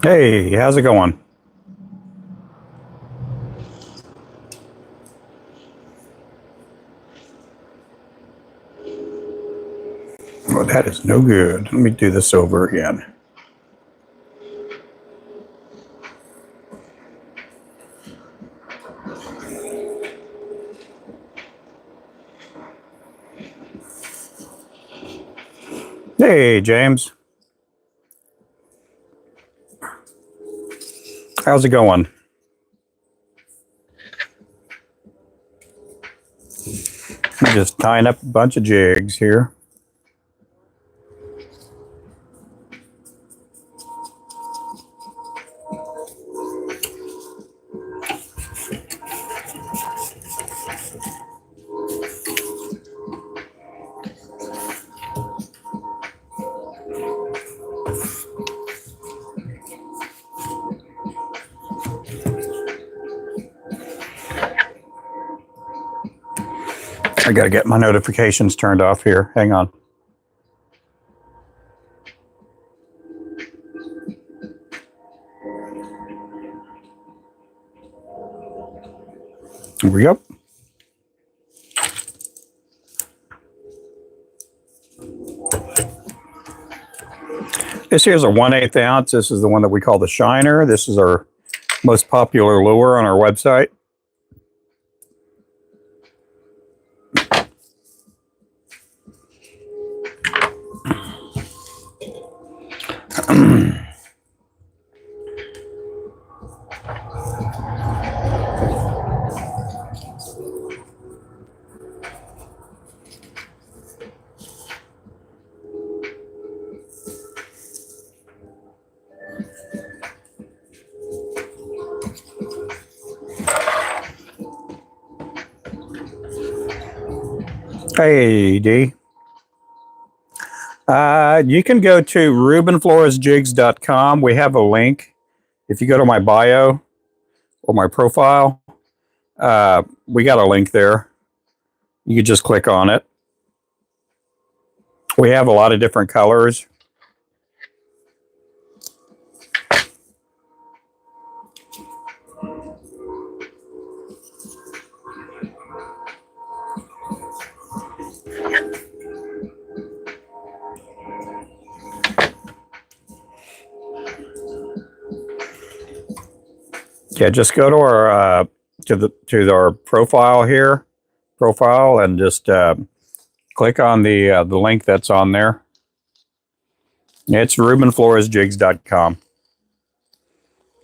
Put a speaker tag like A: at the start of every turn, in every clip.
A: Hey, how's it going? Well, that is no good. Let me do this over again. Hey, James. How's it going? I'm just tying up a bunch of jigs here. I got to get my notifications turned off here. Hang on. Here we go. This here's a 1/8 ounce. This is the one that we call the Shiner. This is our most popular lure on our website. Hey, D. You can go to rubenfloresjigs.com. We have a link. If you go to my bio or my profile, we got a link there. You can just click on it. We have a lot of different colors. Yeah, just go to our our profile, and just click on the link that's on there. It's RubenFloresJigs.com.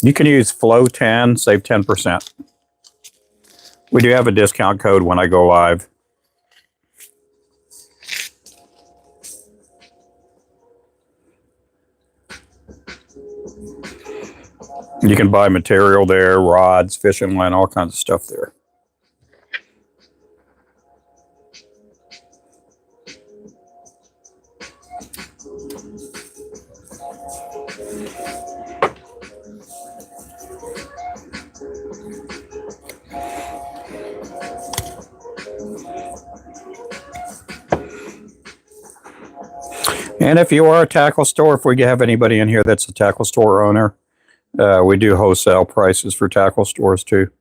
A: You can use Flow10, save 10%. We do have a discount code when I go live. You can buy material there, rods, fishing line, all kinds of stuff there. And if you are a tackle store, if we have anybody in here that's a tackle store owner, we do wholesale prices for tackle stores too.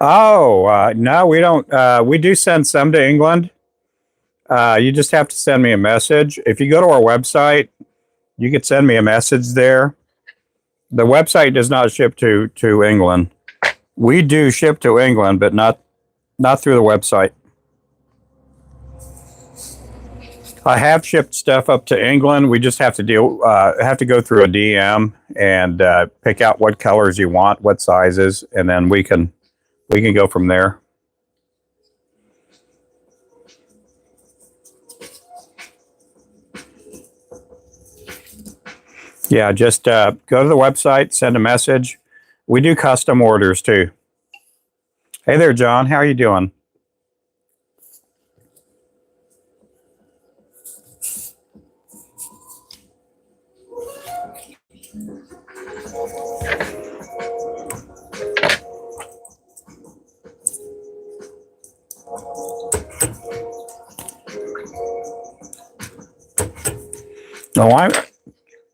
A: Oh, no, we don't. We do send some to England. You just have to send me a message. If you go to our website, you could send me a message there. The website does not ship to England. We do ship to England, but not through the website. I have shipped stuff up to England. We just have to go through a DM and pick out what colors you want, what sizes, and then we can go from there. Yeah, just go to the website, send a message. We do custom orders too. Hey there, John. How are you doing?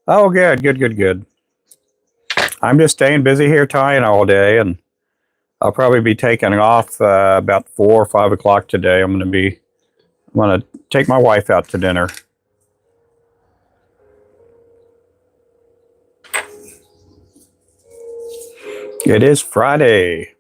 A: Oh, good. I'm just staying busy here tying all day, and I'll probably be taking off about 4 or 5 o'clock today. I'm going to take my wife out to dinner. It is Friday.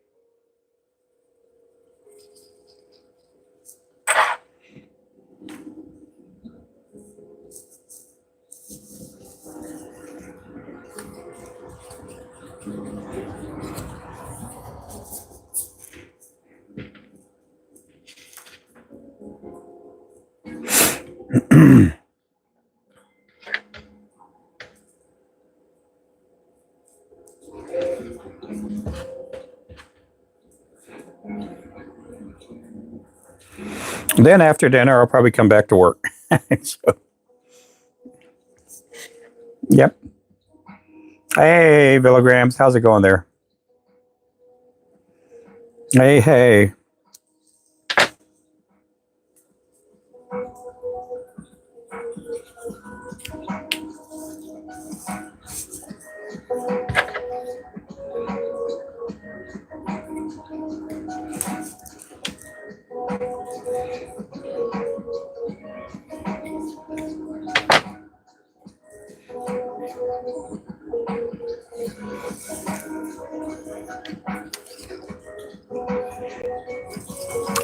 A: Then after dinner, I'll probably come back to work. So, yep. Hey, Villagrams, how's it going there? Hey.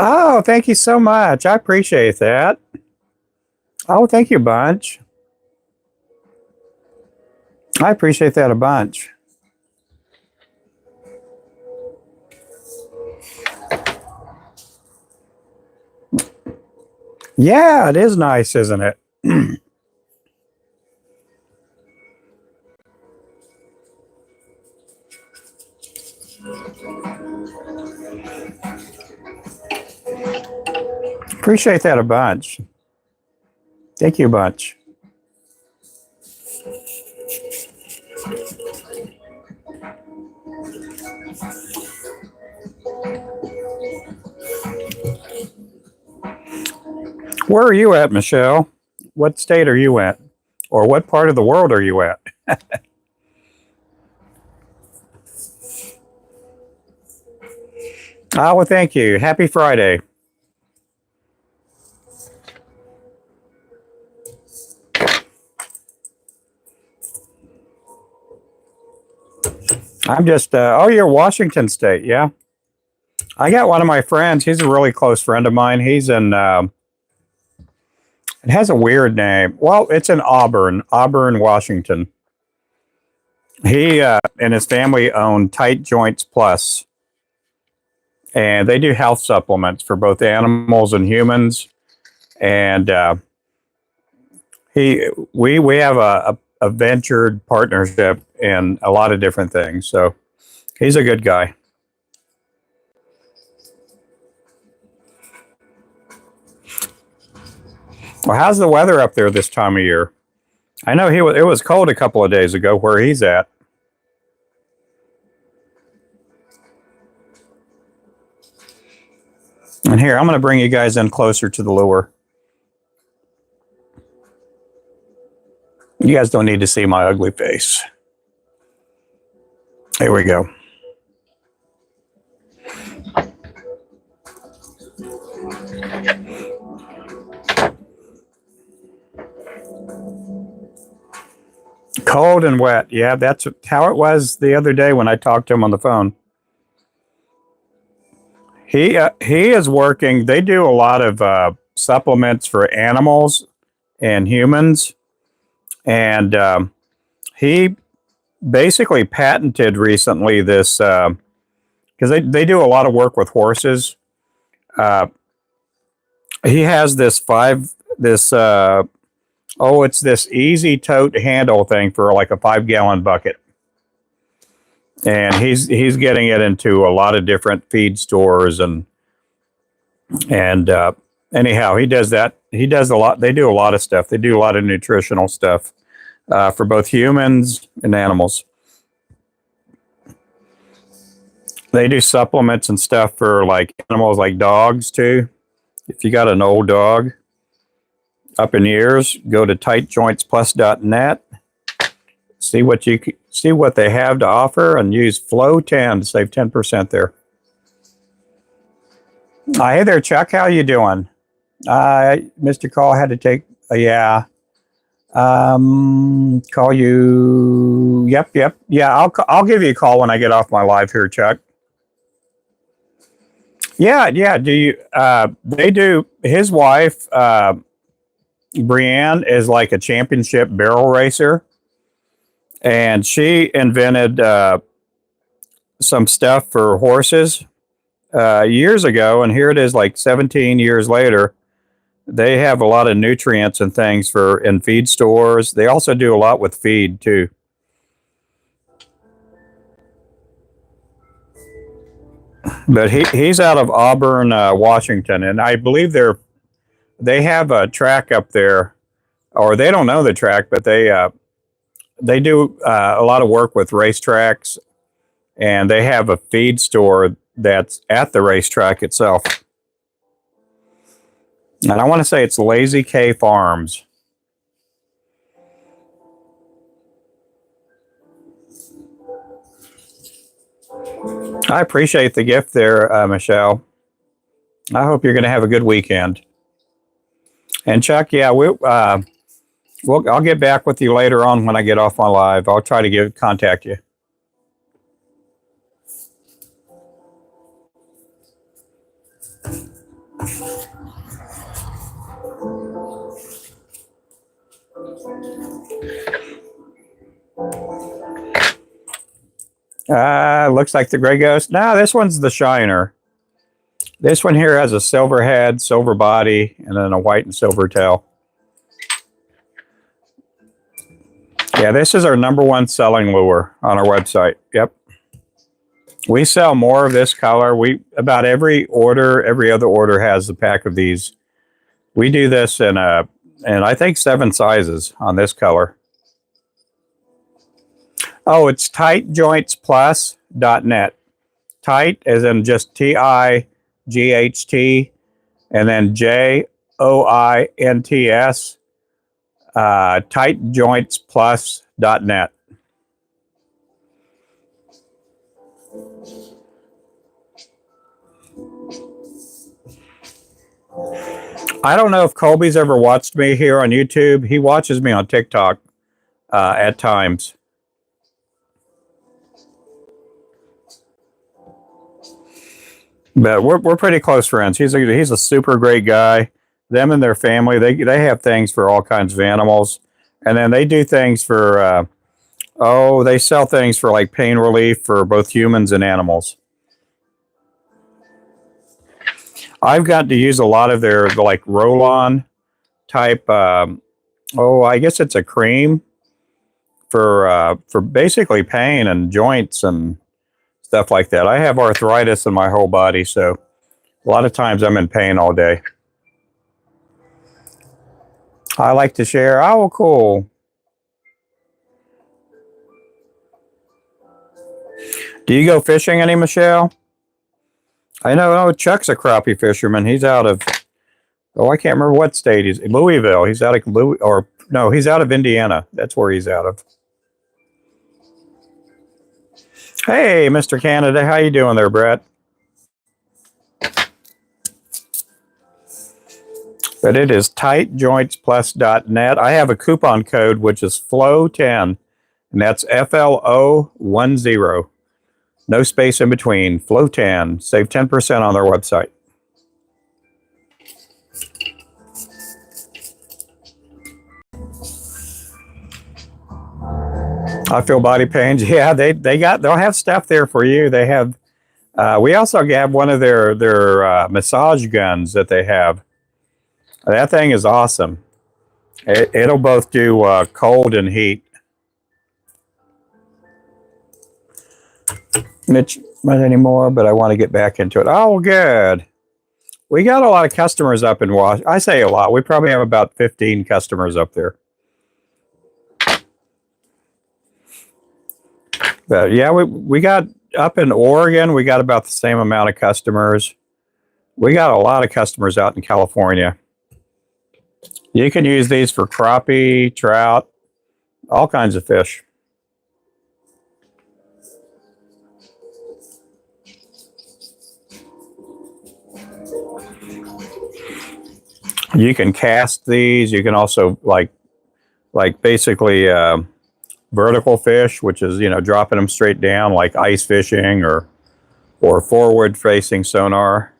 A: Oh, thank you so much. I appreciate that. Oh, thank you a bunch. I appreciate that a bunch. Yeah, it is nice, isn't it? Appreciate that a bunch. Thank you a bunch. Where are you at, Michelle? What state are you at? Or what part of the world are you at? Oh, well, thank you. Happy Friday. I'm just, oh, you're Washington State. Yeah. I got one of my friends. He's a really close friend of mine. He's in, it has a weird name. Well, it's in Auburn, Washington. He and his family own Tight Joints Plus, and they do health supplements for both animals and humans. And we have a ventured partnership in a lot of different things. So he's a good guy. Well, how's the weather up there this time of year? I know it was cold a couple of days ago where he's at. And here, I'm going to bring you guys in closer to the lure. You guys don't need to see my ugly face. Here we go. Cold and wet. Yeah, that's how it was the other day when I talked to him on the phone. He is working. They do a lot of supplements for animals and humans, and he basically patented recently this because they do a lot of work with horses. He has it's this easy tote handle thing for like a 5-gallon bucket. And he's getting it into a lot of different feed stores and anyhow, he does that. He does a lot. They do a lot of stuff. They do a lot of nutritional stuff for both humans and animals. They do supplements and stuff for like animals, like dogs too. If you got an old dog up in years, go to tightjointsplus.net. See what they have to offer, and use FLOW10 to save 10% there. Hey there, Chuck. How you doing? Mr. Call had to take. Yeah. Call you. Yep. Yeah, I'll give you a call when I get off my live here, Chuck. Yeah. Do you? They do. His wife, Brienne, is like a championship barrel racer. And she invented some stuff for horses years ago, and here it is, like 17 years later. They have a lot of nutrients and things in feed stores. They also do a lot with feed too. But he's out of Auburn, Washington, and I believe they have a track up there, or they don't know the track, but they do a lot of work with racetracks, and they have a feed store that's at the racetrack itself. And I want to say it's Lazy K Farms. I appreciate the gift there, Michelle. I hope you're going to have a good weekend. And Chuck, yeah, I'll get back with you later on when I get off my live. I'll try to contact you. Looks like the Gray Ghost. No, this one's the Shiner. This one here has a silver head, silver body, and then a white and silver tail. Yeah, this is our #1 selling lure on our website. Yep. We sell more of this color. About every other order has a pack of these. We do this in I think 7 sizes on this color. Oh, it's tightjointsplus.net. Tight as in just TIGHT, and then JOINTS. Tightjointsplus.net. I don't know if Colby's ever watched me here on YouTube. He watches me on TikTok at times. But we're pretty close friends. He's a super great guy. Them and their family, they have things for all kinds of animals, and then they do things for they sell things for like pain relief for both humans and animals. I've gotten to use a lot of their like roll-on type. I guess it's a cream for basically pain and joints and stuff like that. I have arthritis in my whole body, so a lot of times I'm in pain all day. I like to share. Oh, cool. Do you go fishing any, Michelle? I know. Oh, Chuck's a crappie fisherman. He's out of, I can't remember what state he's. Louisville. He's out of he's out of Indiana. That's where he's out of. Hey, Mr. Canada, how you doing there, Brett? But it is tightjointsplus.net. I have a coupon code which is FLOW10, and that's FLO10. No space in between. FLOW10. Save 10% on their website. I feel body pains. Yeah, they'll have stuff there for you. They have. We also have one of their massage guns that they have. That thing is awesome. It'll both do cold and heat. Mitch, not anymore, but I want to get back into it. Oh, good. We got a lot of customers up in Washington. I say a lot. We probably have about 15 customers up there. But yeah, we got up in Oregon, we got about the same amount of customers. We got a lot of customers out in California. You can use these for crappie, trout, all kinds of fish. You can cast these. You can also like basically vertical fish, which is, dropping them straight down like ice fishing or forward facing sonar.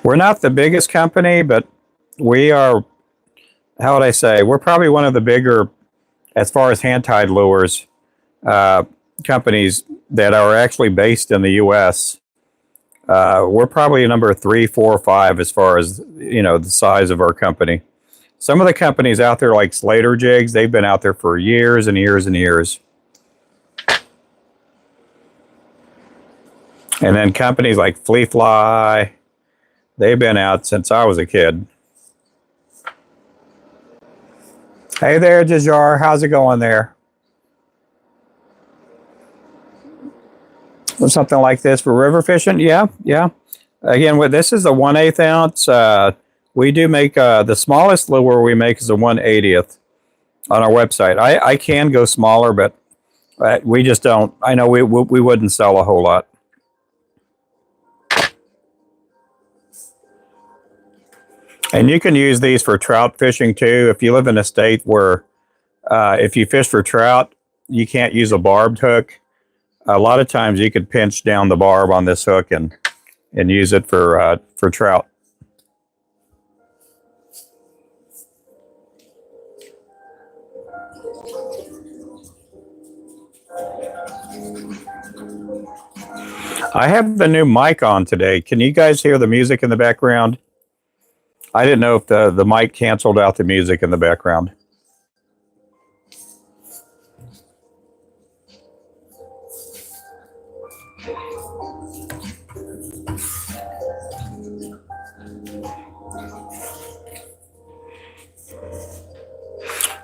A: We're not the biggest company, but we are, how would I say, we're probably one of the bigger, as far as hand-tied lures, companies that are actually based in the U.S. We're probably number 3, 4, 5 as far as, the size of our company. Some of the companies out there like Slater Jigs, they've been out there for years and years and years. And then companies like Flea Fly, they've been out since I was a kid. Hey there, Jajar. How's it going there? Something like this for river fishing? Yeah. Again, this is a 1/8 ounce. We do make the smallest lure we make is a 1/80th on our website. I can go smaller, but we just don't. I know we wouldn't sell a whole lot. And you can use these for trout fishing too. If you live in a state where if you fish for trout, you can't use a barbed hook. A lot of times you could pinch down the barb on this hook and use it for trout. I have the new mic on today. Can you guys hear the music in the background? I didn't know if the mic canceled out the music in the background.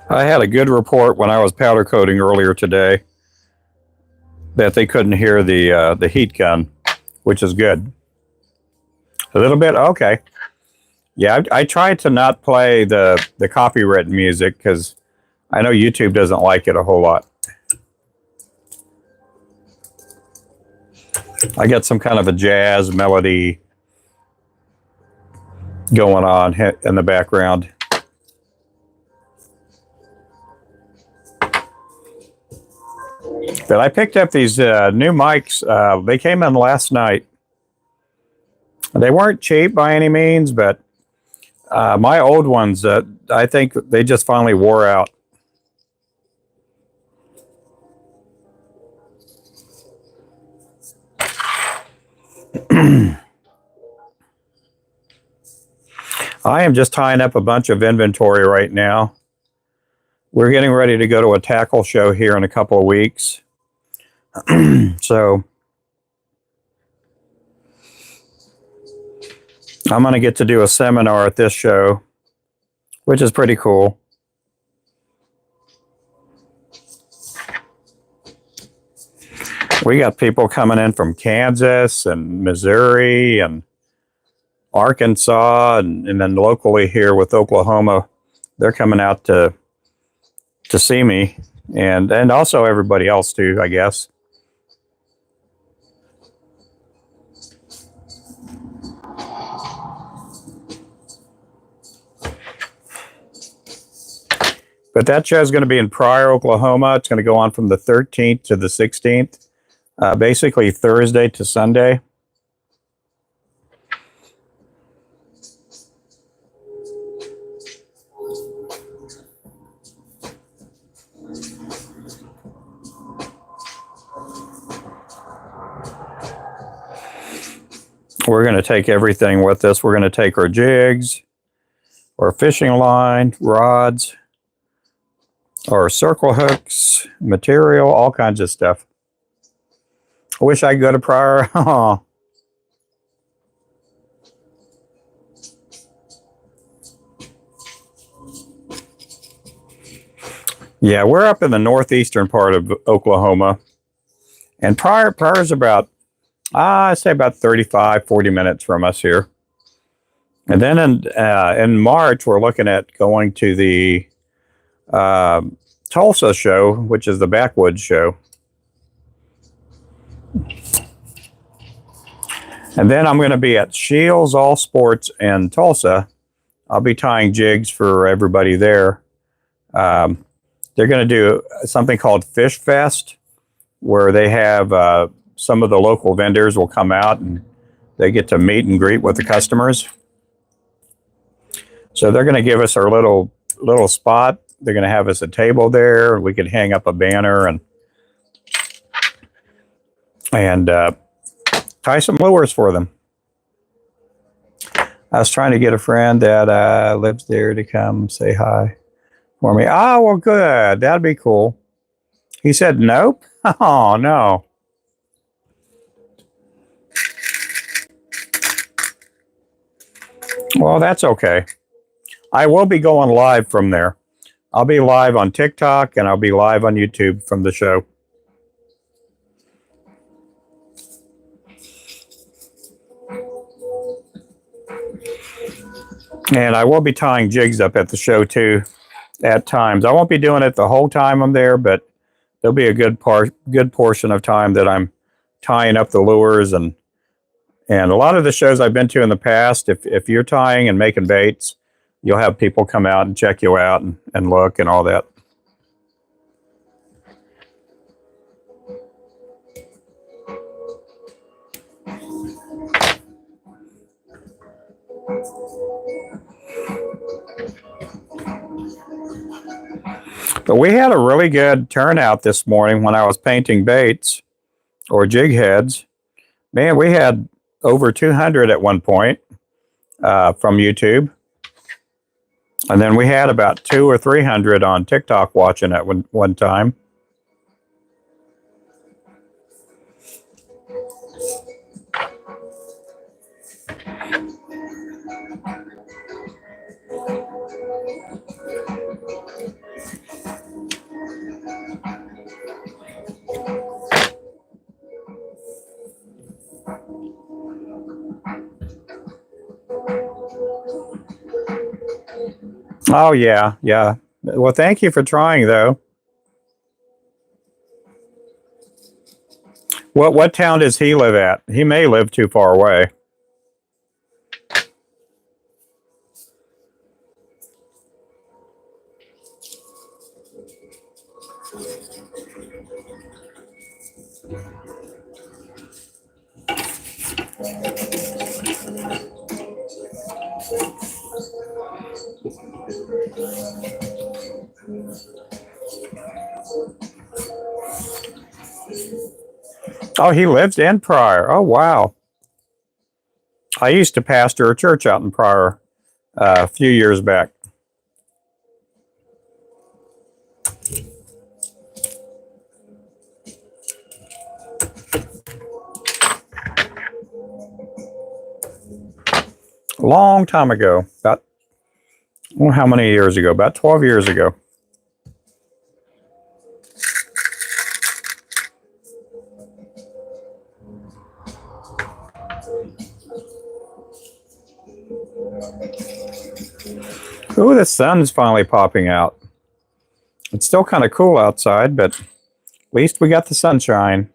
A: I had a good report when I was powder coating earlier today that they couldn't hear the heat gun, which is good. A little bit? Okay. Yeah, I tried to not play the copyrighted music because I know YouTube doesn't like it a whole lot. I got some kind of a jazz melody going on in the background. But I picked up these new mics. They came in last night. They weren't cheap by any means, but my old ones, I think they just finally wore out. I am just tying up a bunch of inventory right now. We're getting ready to go to a tackle show here in a couple of weeks. So I'm going to get to do a seminar at this show, which is pretty cool. We got people coming in from Kansas and Missouri and Arkansas, and then locally here with Oklahoma, they're coming out to see me, and also everybody else too, I guess. But that show is going to be in Pryor, Oklahoma. It's going to go on from the 13th to the 16th, basically Thursday to Sunday. We're going to take everything with us. We're going to take our jigs, our fishing line, rods, our circle hooks, material, all kinds of stuff. I wish I could go to Pryor. Yeah, we're up in the northeastern part of Oklahoma. And Pryor's about, I say about 35, 40 minutes from us here. And then in March, we're looking at going to the Tulsa show, which is the Backwoods show. And then I'm going to be at Shields All Sports in Tulsa. I'll be tying jigs for everybody there. They're going to do something called Fish Fest, where they have some of the local vendors will come out and they get to meet and greet with the customers. So they're going to give us our little spot. They're going to have us a table there. We could hang up a banner and tie some lures for them. I was trying to get a friend that lives there to come say hi for me. Oh, well, good. That'd be cool. He said, nope. Oh, no. Well, that's okay. I will be going live from there. I'll be live on TikTok and I'll be live on YouTube from the show. And I will be tying jigs up at the show too at times. I won't be doing it the whole time I'm there, but there'll be a good portion of time that I'm tying up the lures. And a lot of the shows I've been to in the past, if you're tying and making baits, you'll have people come out and check you out and look and all that. But we had a really good turnout this morning when I was painting baits or jig heads. Man, we had over 200 at one point from YouTube. And then we had about 200 or 300 on TikTok watching at one time. Oh, yeah, yeah. Well, thank you for trying, though. What town does he live at? He may live too far away. Oh, he lives in Pryor. Oh, wow. I used to pastor a church out in Pryor a few years back. A long time ago. About, well, how many years ago? About 12 years ago. Ooh, the sun's finally popping out. It's still kind of cool outside, but at least we got the sunshine.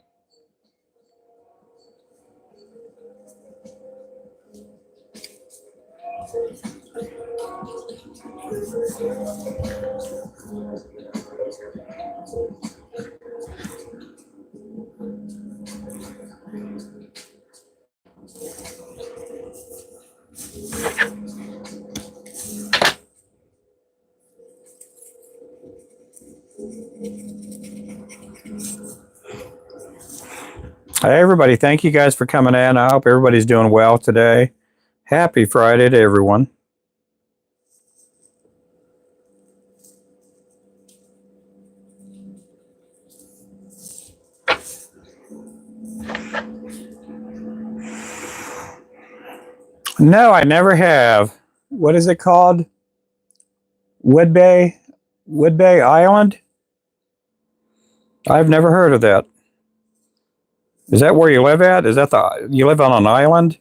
A: Hey, everybody, thank you guys for coming in. I hope everybody's doing well today. Happy Friday to everyone. No, I never have. What is it called? Woodbay Island? I've never heard of that. Is that where you live at? Is that you live on an island?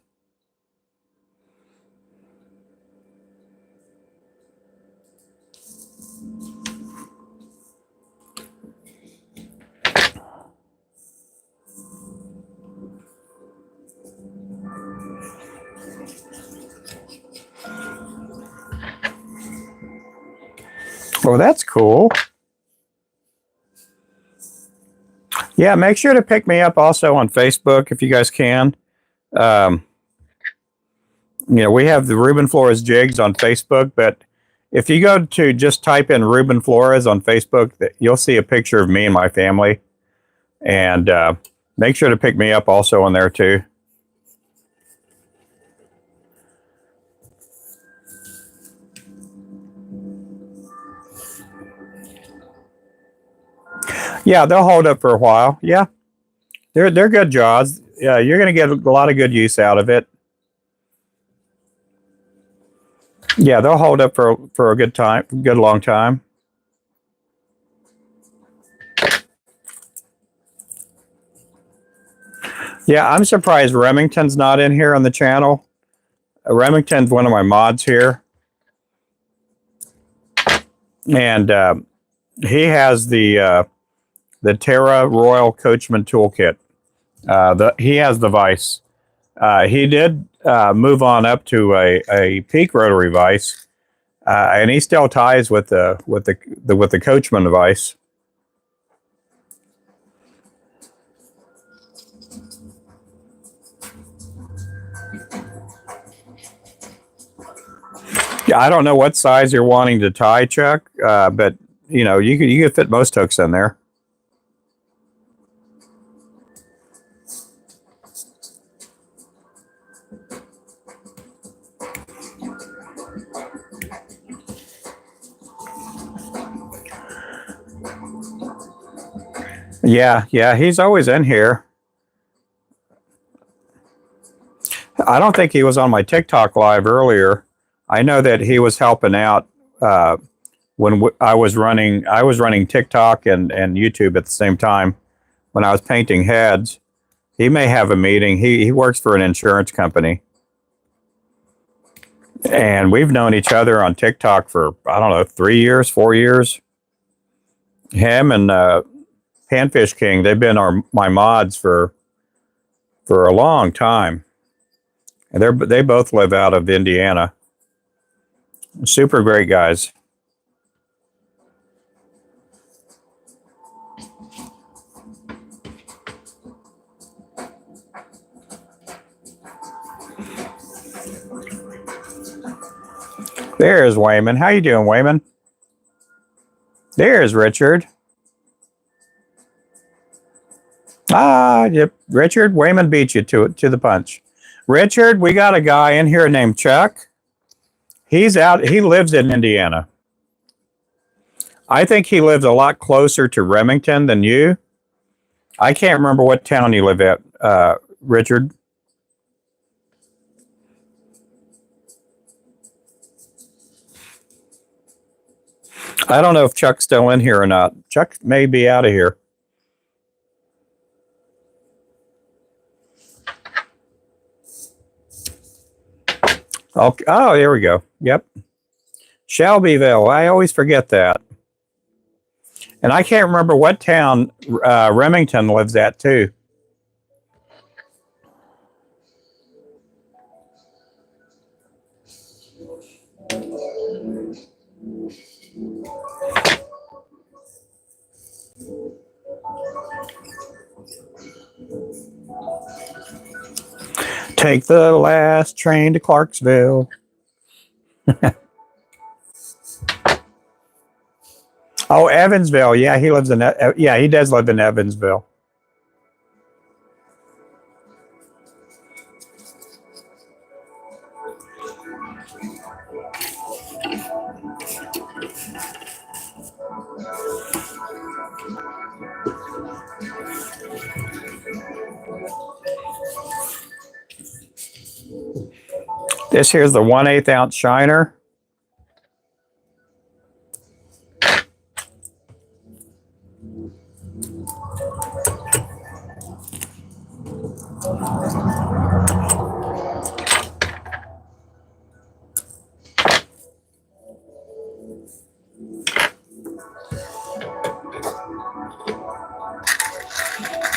A: Oh, that's cool. Yeah, make sure to pick me up also on Facebook if you guys can. We have the Ruben Flores Jigs on Facebook, but if you go to just type in Ruben Flores on Facebook, you'll see a picture of me and my family. And make sure to pick me up also on there too. Yeah, they'll hold up for a while. Yeah, they're good jaws. Yeah, you're going to get a lot of good use out of it. Yeah, they'll hold up for a good time, good long time. Yeah, I'm surprised Remington's not in here on the channel. Remington's one of my mods here, and he has the Terra Royal Coachman Toolkit. He has the vise. He did move on up to a peak rotary vise, and he still ties with the Coachman vise. Yeah, I don't know what size you're wanting to tie, Chuck, but you could fit most hooks in there. Yeah, he's always in here. I don't think he was on my TikTok live earlier. I know that he was helping out when I was running TikTok and YouTube at the same time when I was painting heads. He may have a meeting. He works for an insurance company. And we've known each other on TikTok for, I don't know, 3 years, 4 years. Him and Panfish King, they've been my mods for for a long time. And they both live out of Indiana. Super great guys. There's Wayman. How you doing, Wayman? There's Richard. Yep. Richard, Wayman beat you to the punch. Richard, we got a guy in here named Chuck. He lives in Indiana. I think he lives a lot closer to Remington than you. I can't remember what town you live at, Richard. I don't know if Chuck's still in here or not. Chuck may be out of here. Okay. Oh, there we go. Yep. Shelbyville. I always forget that. And I can't remember what town Remington lives at, too. Take the last train to Clarksville. Oh, Evansville. Yeah, he lives in yeah, he does live in Evansville. This here's the 1/8 ounce shiner.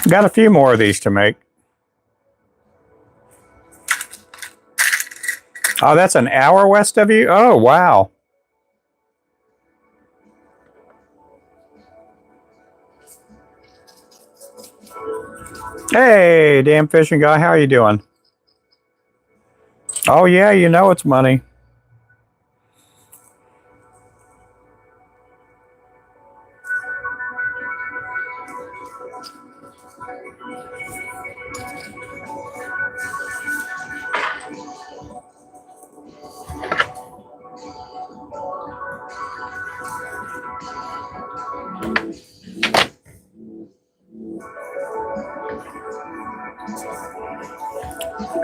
A: Got a few more of these to make. Oh, that's an hour west of you? Oh, wow. Hey, damn fishing guy, how are you doing? Oh, yeah, you know it's money.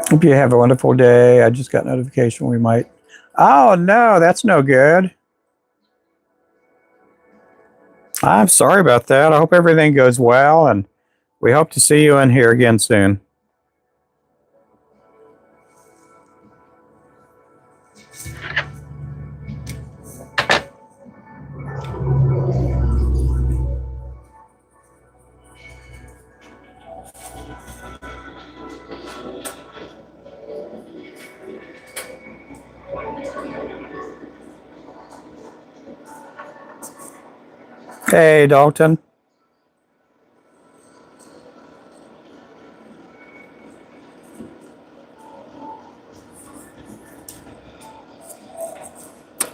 A: Hope you have a wonderful day. I just got notification we might. Oh, no, that's no good. I'm sorry about that. I hope everything goes well, and we hope to see you in here again soon. Hey, Dalton.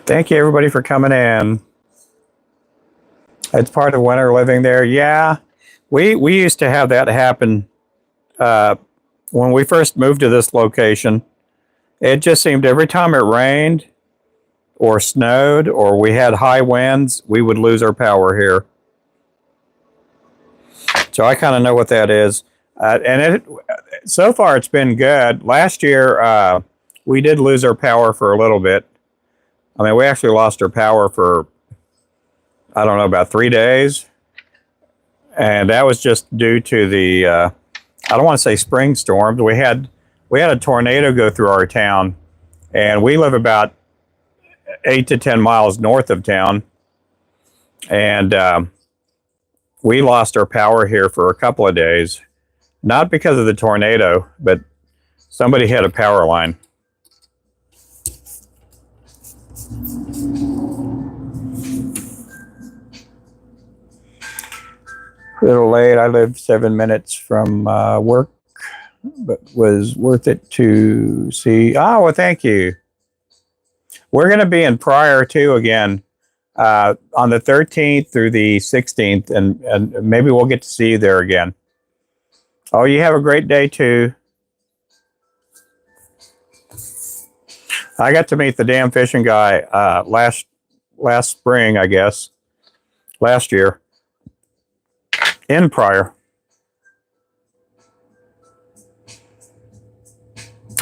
A: Thank you, everybody, for coming in. It's part of winter living there. Yeah, we used to have that happen when we first moved to this location. It just seemed every time it rained or snowed or we had high winds, we would lose our power here. So I kind of know what that is. So far it's been good. Last year we did lose our power for a little bit. I mean, we actually lost our power for, I don't know, about 3 days. And that was just due to the, I don't want to say spring storms. We had a tornado go through our town, and we live about 8 to 10 miles north of town. And we lost our power here for a couple of days. Not because of the tornado, but somebody had a power line. A little late. I lived 7 minutes from work, but was worth it to see. Oh, well, thank you. We're going to be in Pryor, too, again, on the 13th through the 16th, and maybe we'll get to see you there again. Oh, you have a great day, too. I got to meet the damn fishing guy last spring, I guess, last year, in Pryor.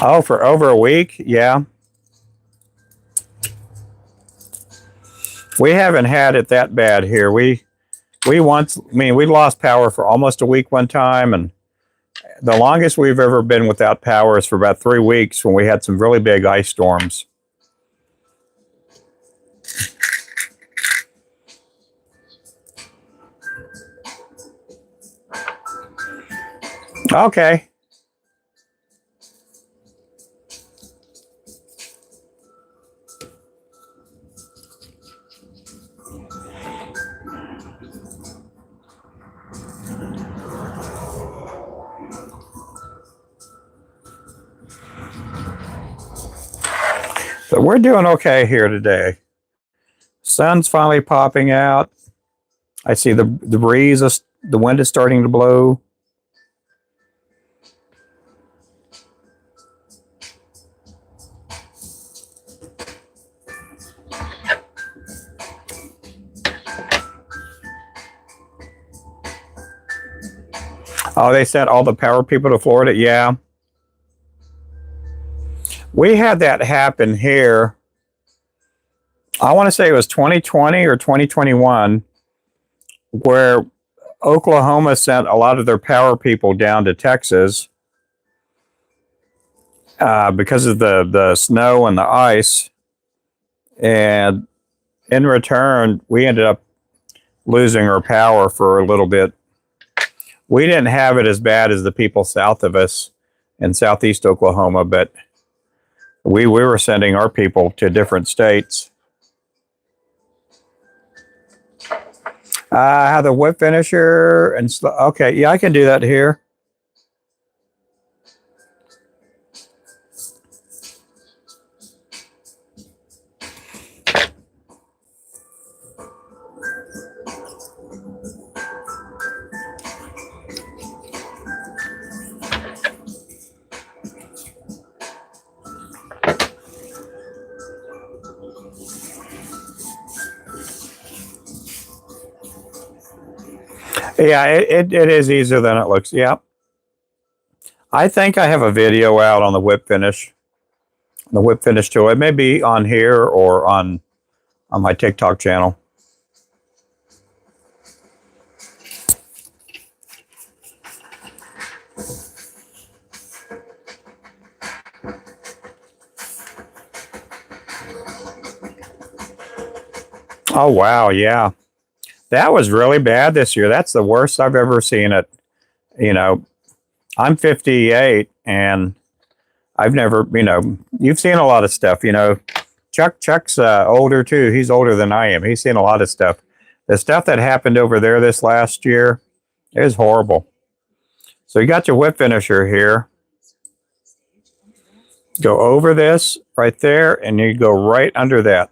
A: Oh, for over a week? Yeah. We haven't had it that bad here. We lost power for almost a week one time, and the longest we've ever been without power is for about 3 weeks when we had some really big ice storms. Okay. So we're doing okay here today. Sun's finally popping out. I see the breeze, the wind is starting to blow. Oh, they sent all the power people to Florida? Yeah. We had that happen here. I want to say it was 2020 or 2021, where Oklahoma sent a lot of their power people down to Texas because of the snow and the ice. And in return, we ended up losing our power for a little bit. We didn't have it as bad as the people south of us in southeast Oklahoma, but we were sending our people to different states. I have the whip finisher and okay, yeah, I can do that here. Yeah, it is easier than it looks. Yeah. I think I have a video out on the whip finish. The whip finish tool. It may be on here or on my TikTok channel. Oh wow, yeah. That was really bad this year. That's the worst I've ever seen it. You know, I'm 58 and I've never, you've seen a lot of stuff, Chuck's older too. He's older than I am. He's seen a lot of stuff. The stuff that happened over there this last year is horrible. So you got your whip finisher here. Go over this right there and you go right under that.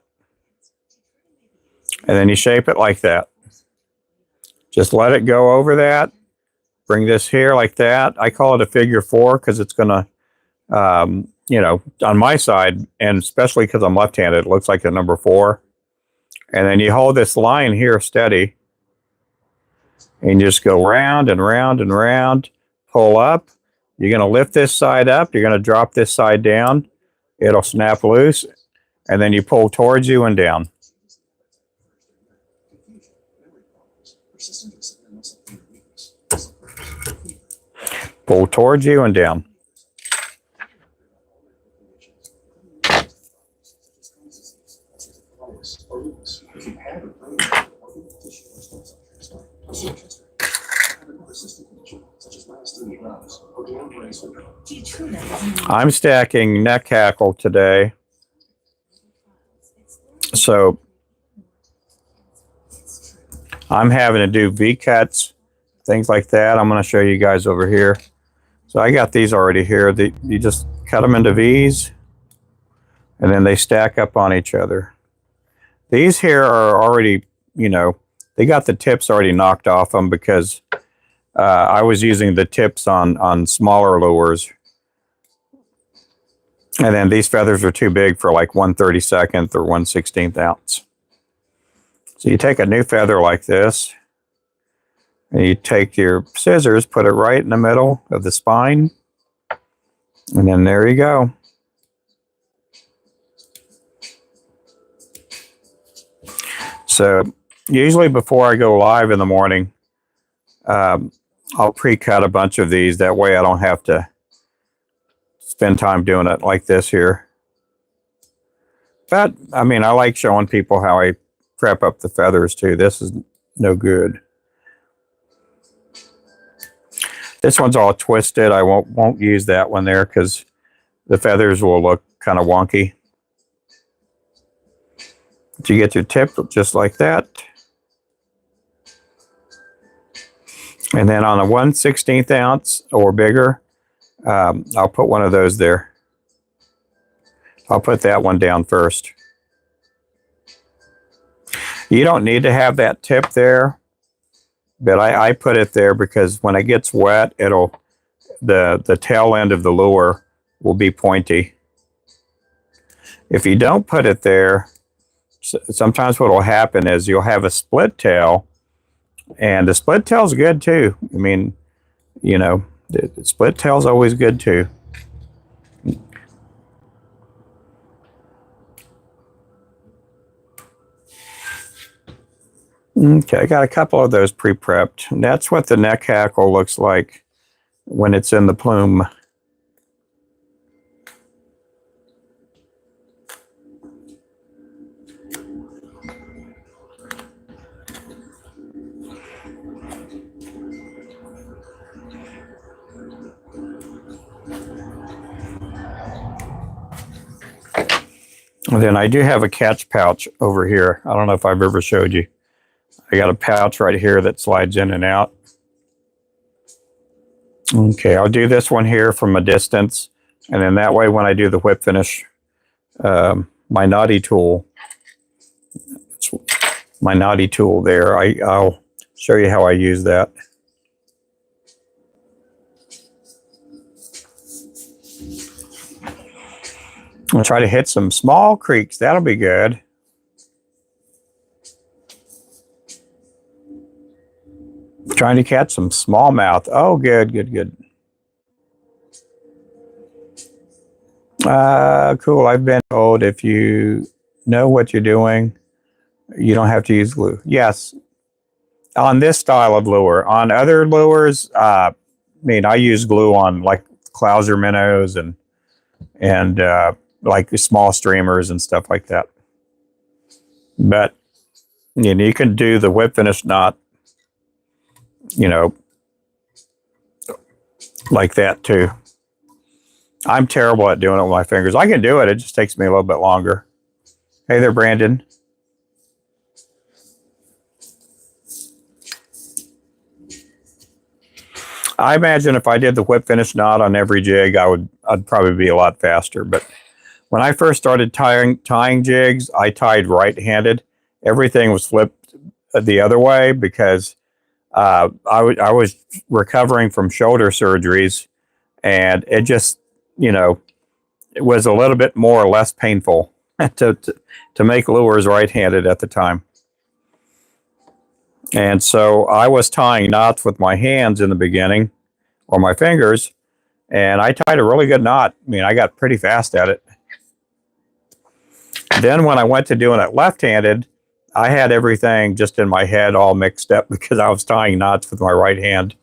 A: And then you shape it like that. Just let it go over that. Bring this here like that. I call it a figure 4 because it's going to, on my side, and especially because I'm left-handed, it looks like a number 4. And then you hold this line here steady. And you just go round and round and round. Pull up. You're going to lift this side up. You're going to drop this side down. It'll snap loose. And then you pull towards you and down. Pull towards you and down. I'm stacking neck hackle today. So I'm having to do V-cuts, things like that. I'm going to show you guys over here. So I got these already here. You just cut them into V's, and then they stack up on each other. These here are already, you know, they got the tips already knocked off them because I was using the tips on smaller lures. And then these feathers are too big for like 1/32 or 1/16 ounce. So you take a new feather like this, and you take your scissors, put it right in the middle of the spine, and then there you go. So usually before I go live in the morning, I'll pre-cut a bunch of these. That way I don't have to spend time doing it like this here. But, I mean, I like showing people how I prep up the feathers too. This is no good. This one's all twisted. I won't use that one there because the feathers will look kind of wonky. But you get your tip just like that. And then on a 1/16 ounce or bigger, I'll put one of those there. I'll put that one down first. You don't need to have that tip there, but I put it there because when it gets wet, the tail end of the lure will be pointy. If you don't put it there, sometimes what will happen is you'll have a split tail, and the split tail's good too. I mean, you know, the split tail's always good too. Okay, I got a couple of those pre-prepped. And that's what the neck hackle looks like when it's in the plume. And then I do have a catch pouch over here. I don't know if I've ever showed you. I got a pouch right here that slides in and out. Okay, I'll do this one here from a distance. And then that way when I do the whip finish, my knotty tool, there, I'll show you how I use that. I'll try to hit some small creeks. That'll be good. Trying to catch some smallmouth. Oh, good, good, good. Cool. I've been told if you know what you're doing, you don't have to use glue. Yes, on this style of lure. On other lures, I mean, I use glue on like Clouser minnows and like small streamers and stuff like that. But you know, you can do the whip finish knot, you know, like that too. I'm terrible at doing it with my fingers. I can do it. It just takes me a little bit longer. Hey there, Brandon. I imagine if I did the whip finish knot on every jig, I'd probably be a lot faster. But when I first started tying jigs, I tied right-handed. Everything was flipped the other way because I was recovering from shoulder surgeries, and it just, you know, it was a little bit more or less painful to make lures right-handed at the time. And so I was tying knots with my hands in the beginning, or my fingers, and I tied a really good knot. I mean, I got pretty fast at it. Then when I went to doing it left-handed, I had everything just in my head all mixed up because I was tying knots with my right hand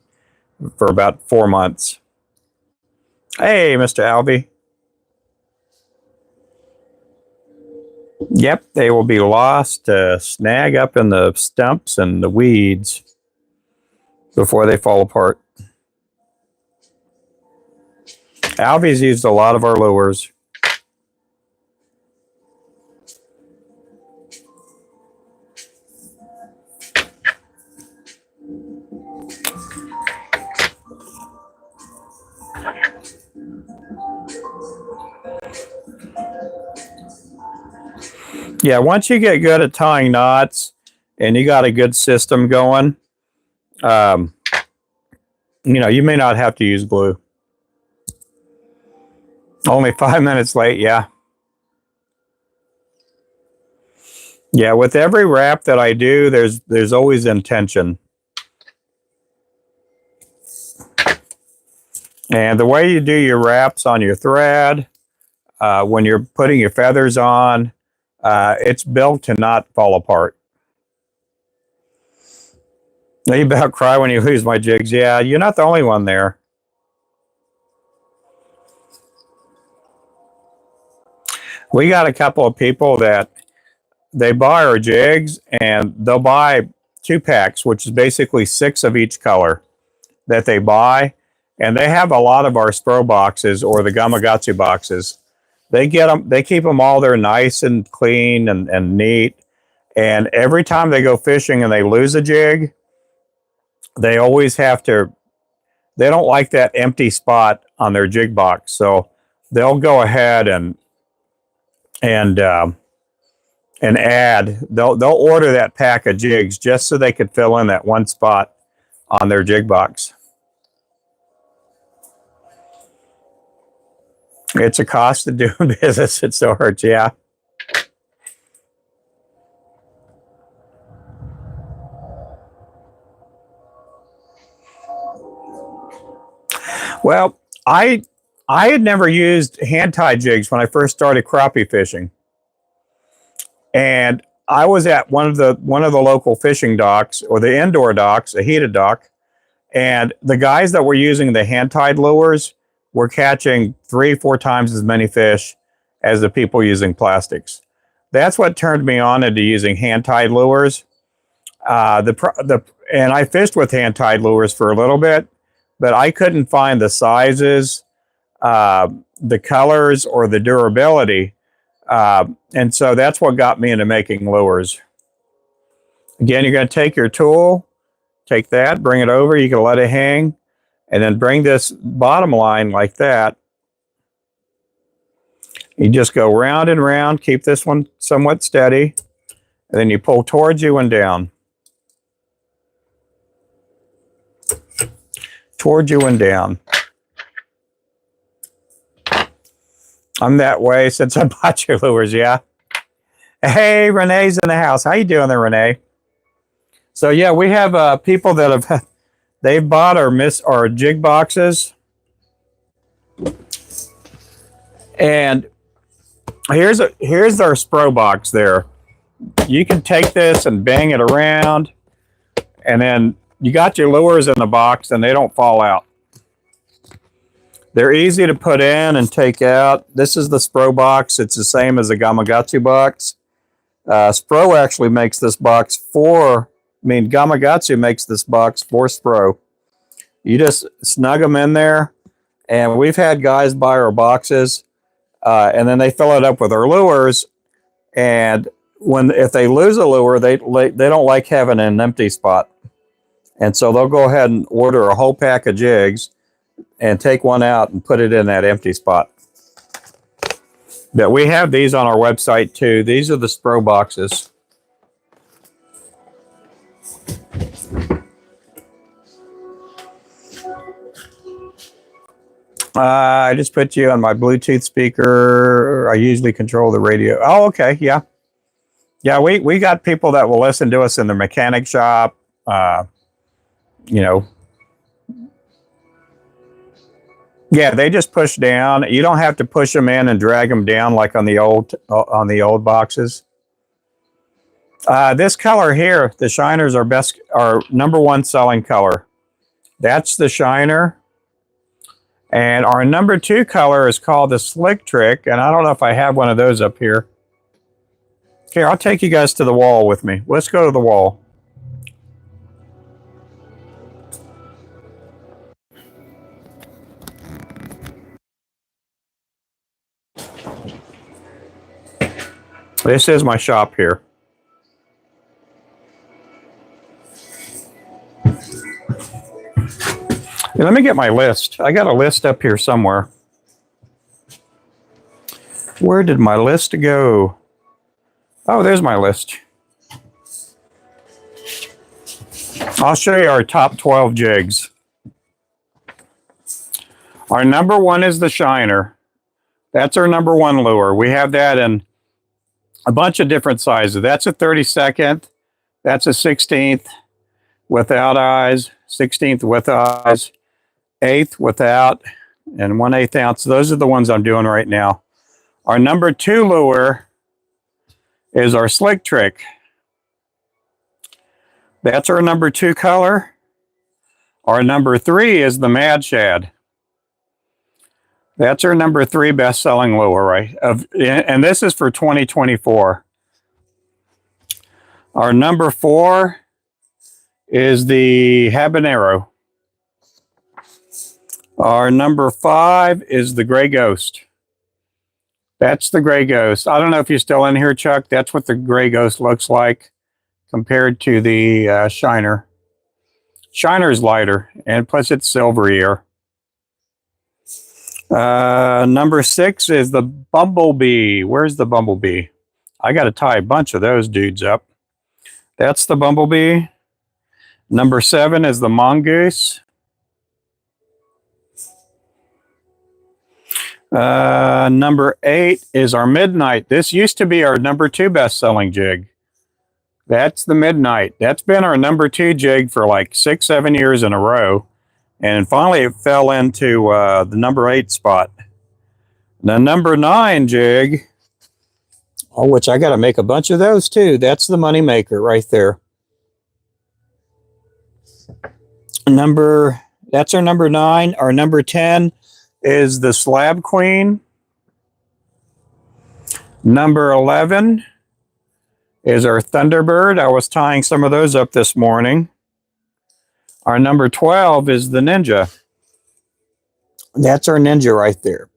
A: for about 4 months. Hey, Mr. Albie. Yep, they will be lost to snag up in the stumps and the weeds before they fall apart. Alvy's used a lot of our lures. Yeah, once you get good at tying knots and you got a good system going, you know, you may not have to use glue. Only 5 minutes late, yeah. Yeah, with every wrap that I do, there's always intention. And the way you do your wraps on your thread, when you're putting your feathers on, it's built to not fall apart. You about cry when you lose my jigs. Yeah, you're not the only one there. We got a couple of people that they buy our jigs and they'll buy 2 packs, which is basically 6 of each color that they buy. And they have a lot of our Spro boxes or the Gamakatsu boxes. They get them, they keep them all there nice and clean and neat. And every time they go fishing and they lose a jig, they always have to, they don't like that empty spot on their jig box. So they'll go ahead and add, they'll order that pack of jigs just so they could fill in that one spot on their jig box. It's a cost of doing business at sorts, yeah. Well, I had never used hand-tied jigs when I first started crappie fishing. And I was at one of the local fishing docks, or the indoor docks, a heated dock, and the guys that were using the hand-tied lures were catching 3-4 times as many fish as the people using plastics. That's what turned me on into using hand-tied lures. And I fished with hand-tied lures for a little bit, but I couldn't find the sizes, the colors, or the durability. And so that's what got me into making lures. Again, you're going to take your tool, take that, bring it over, you can let it hang, and then bring this bottom line like that. You just go round and round, keep this one somewhat steady, and then you pull towards you and down. Towards you and down. I'm that way since I bought your lures, yeah. Hey, Renee's in the house. How you doing there, Renee? So yeah, we have people that have they've bought our jig boxes, and here's our Spro box there. You can take this and bang it around, and then you got your lures in the box, and they don't fall out. They're easy to put in and take out. This is the Spro box. It's the same as the Gamakatsu box. Spro actually makes this box Gamakatsu makes this box for Spro. You just snug them in there, and we've had guys buy our boxes, and then they fill it up with our lures. And if they lose a lure, they don't like having an empty spot, and so they'll go ahead and order a whole pack of jigs and take one out and put it in that empty spot. But we have these on our website too. These are the Spro boxes. I just put you on my Bluetooth speaker. I usually control the radio. Oh, okay, yeah. Yeah, we got people that will listen to us in the mechanic shop. You know. Yeah, they just push down. You don't have to push them in and drag them down like on the old boxes. This color here, the Shiner's our #1 selling color. That's the Shiner. And our #2 color is called the Slick Trick, and I don't know if I have one of those up here. Here, I'll take you guys to the wall with me. Let's go to the wall. This is my shop here. Hey, let me get my list. I got a list up here somewhere. Where did my list go? Oh, there's my list. I'll show you our top 12 jigs. Our number one is the Shiner. That's our number one lure. We have that in a bunch of different sizes. That's a 32nd. That's a 16th without eyes, 16th with eyes, 8th without, and 1/8 ounce. Those are the ones I'm doing right now. Our number two lure is our Slick Trick. That's our number two color. Our number three is the Mad Shad. That's our number three best-selling lure, right? And this is for 2024. Our number four is the Habanero. Our number five is the Gray Ghost. That's the Gray Ghost. I don't know if you're still in here, Chuck. That's what the Gray Ghost looks like compared to the Shiner. Shiner is lighter, and plus it's silverier. Number six is the Bumblebee. Where's the Bumblebee? I got to tie a bunch of those dudes up. That's the Bumblebee. Number seven is the Mongoose. Number eight is our Midnight. This used to be our number two best-selling jig. That's the Midnight. That's been our number two jig for like 6-7 years in a row. And finally it fell into the number 8 spot. The number 9 jig, which I got to make a bunch of those too. That's the Money Maker right there. That's our number 9. Our number 10 is the Slab Queen. Number 11 is our Thunderbird. I was tying some of those up this morning. Our number 12 is the Ninja. That's our Ninja right there.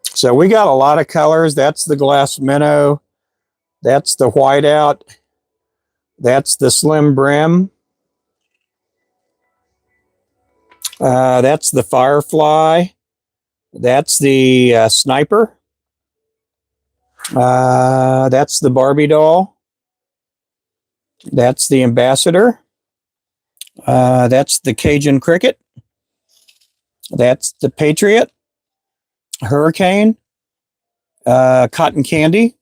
A: So we got a lot of colors. That's the Glass Minnow. That's the Whiteout. That's the Slim Brim. That's the Firefly. That's the Sniper. That's the Barbie doll. That's the Ambassador. That's the Cajun Cricket. That's the Patriot. Hurricane. Cotton Candy.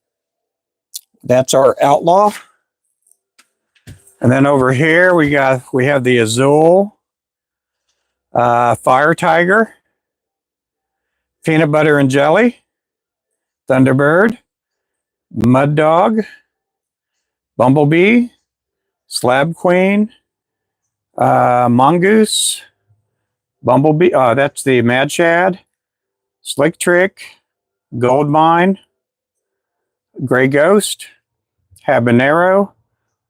A: That's our Outlaw. And then over here we have the Azul. Fire Tiger. Peanut Butter and Jelly. Thunderbird. Mud Dog. Bumblebee. Slab Queen. Mongoose. Bumblebee. That's the Mad Shad. Slick Trick. Gold Mine. Gray Ghost. Habanero.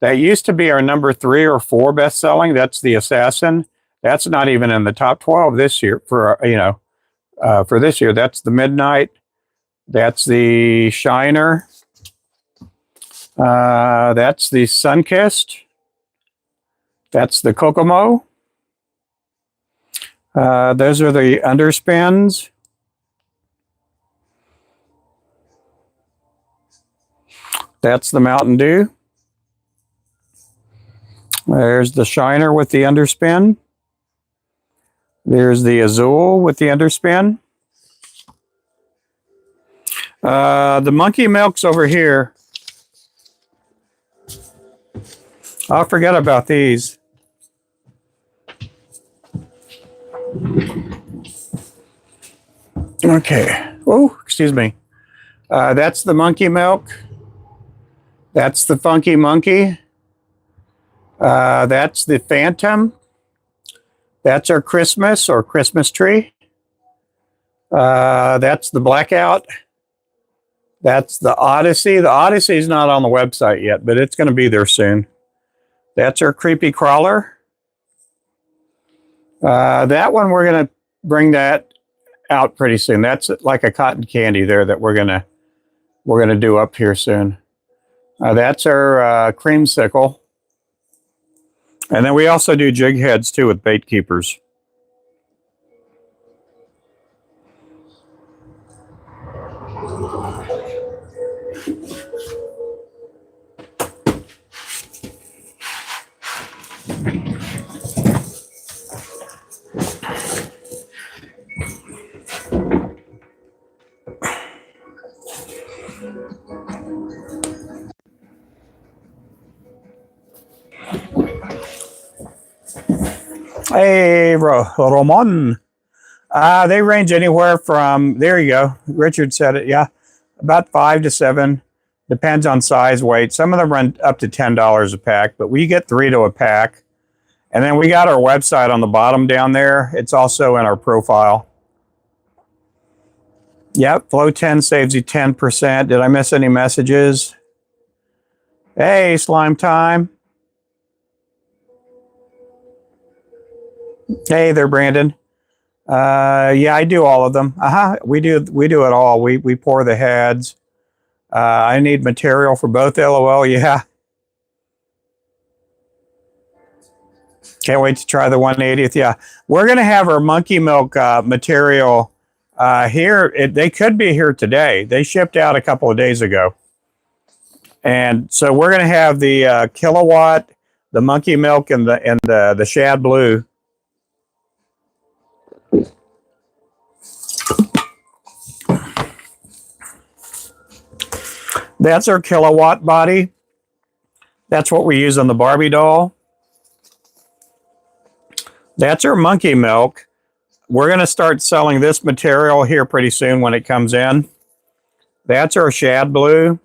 A: That used to be our number 3 or 4 best selling. That's the Assassin. That's not even in the top 12 this year for this year. That's the Midnight. That's the Shiner. That's the Sunkissed. That's the Kokomo. Those are the underspins. That's the Mountain Dew. There's the Shiner with the underspin. There's the Azul with the underspin. The Monkey Milk's over here. I forgot about these. Okay. Oh, excuse me. That's the Monkey Milk. That's the Funky Monkey. That's the Phantom. That's our Christmas or Christmas tree. That's the Blackout. That's the Odyssey. The Odyssey is not on the website yet, but it's going to be there soon. That's our Creepy Crawler. That one, we're going to bring that out pretty soon. That's like a cotton candy there that we're going to we're going to do up here soon. That's our creamsicle. And then we also do jig heads too with bait keepers. Hey, Roman. They range anywhere from, there you go. Richard said it, yeah. About 5 to 7. Depends on size, weight. Some of them run up to $10 a pack, but we get 3 to a pack. And then we got our website on the bottom down there. It's also in our profile. Yep, Flow 10 saves you 10%. Did I miss any messages? Hey, slime time. Hey there, Brandon. Yeah, I do all of them. We do it all. We pour the heads. I need material for both. LOL. Yeah. Can't wait to try the 180th. Yeah, we're gonna have our monkey milk material here. They could be here today. They shipped out a couple of days ago, and so we're gonna have the kilowatt, the monkey milk, and the shad blue. That's our kilowatt body. That's what we use on the Barbie doll. That's our monkey milk. We're going to start selling this material here pretty soon when it comes in. That's our shad blue.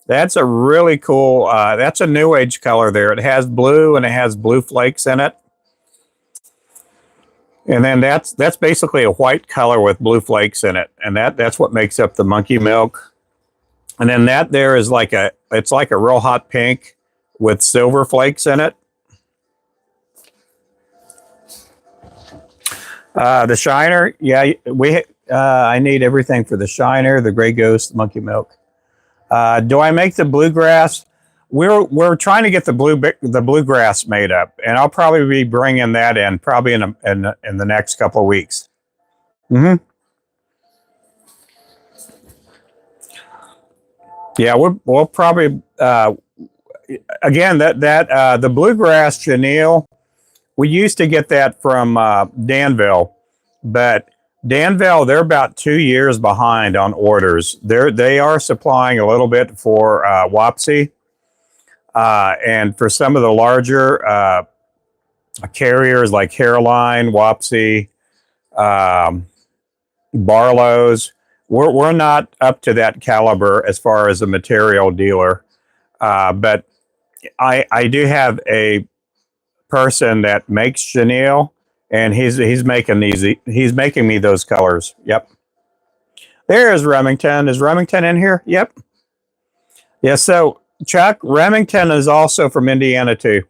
A: That's a really cool, that's a new age color there. It has blue and it has blue flakes in it. And then that's basically a white color with blue flakes in it. And that's what makes up the monkey milk. And then that there is it's like a real hot pink with silver flakes in it. The shiner, yeah, I need everything for the shiner, the gray ghost, the monkey milk. Do I make the bluegrass? We're trying to get the bluegrass made up, and I'll probably be bringing that in probably in the next couple of weeks. Mm-hmm. Yeah, we'll probably again the bluegrass chenille. We used to get that from Danville, but Danville, they're about 2 years behind on orders. They are supplying a little bit for Wapsi, and for some of the larger carriers like Hairline, Wapsi, Barlow's. We're not up to that caliber as far as a material dealer, but I do have a person that makes chenille, and he's making me those colors. Yep. There's Remington. Is Remington in here? Yep. Yeah. So Chuck, Remington is also from Indiana too.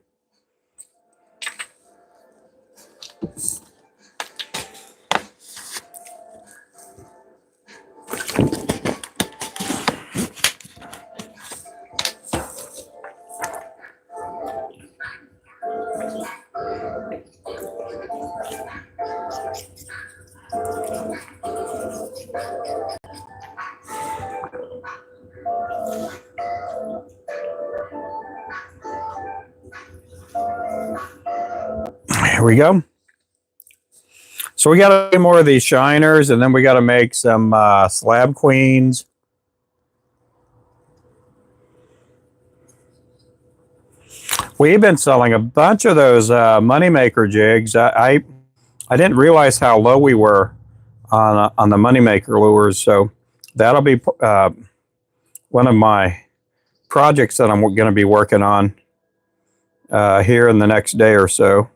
A: Here we go. So we got to do more of these shiners, and then we got to make some slab queens. We've been selling a bunch of those moneymaker jigs. I didn't realize how low we were on the moneymaker lures, so that'll be one of my projects that I'm going to be working on here in the next day or so.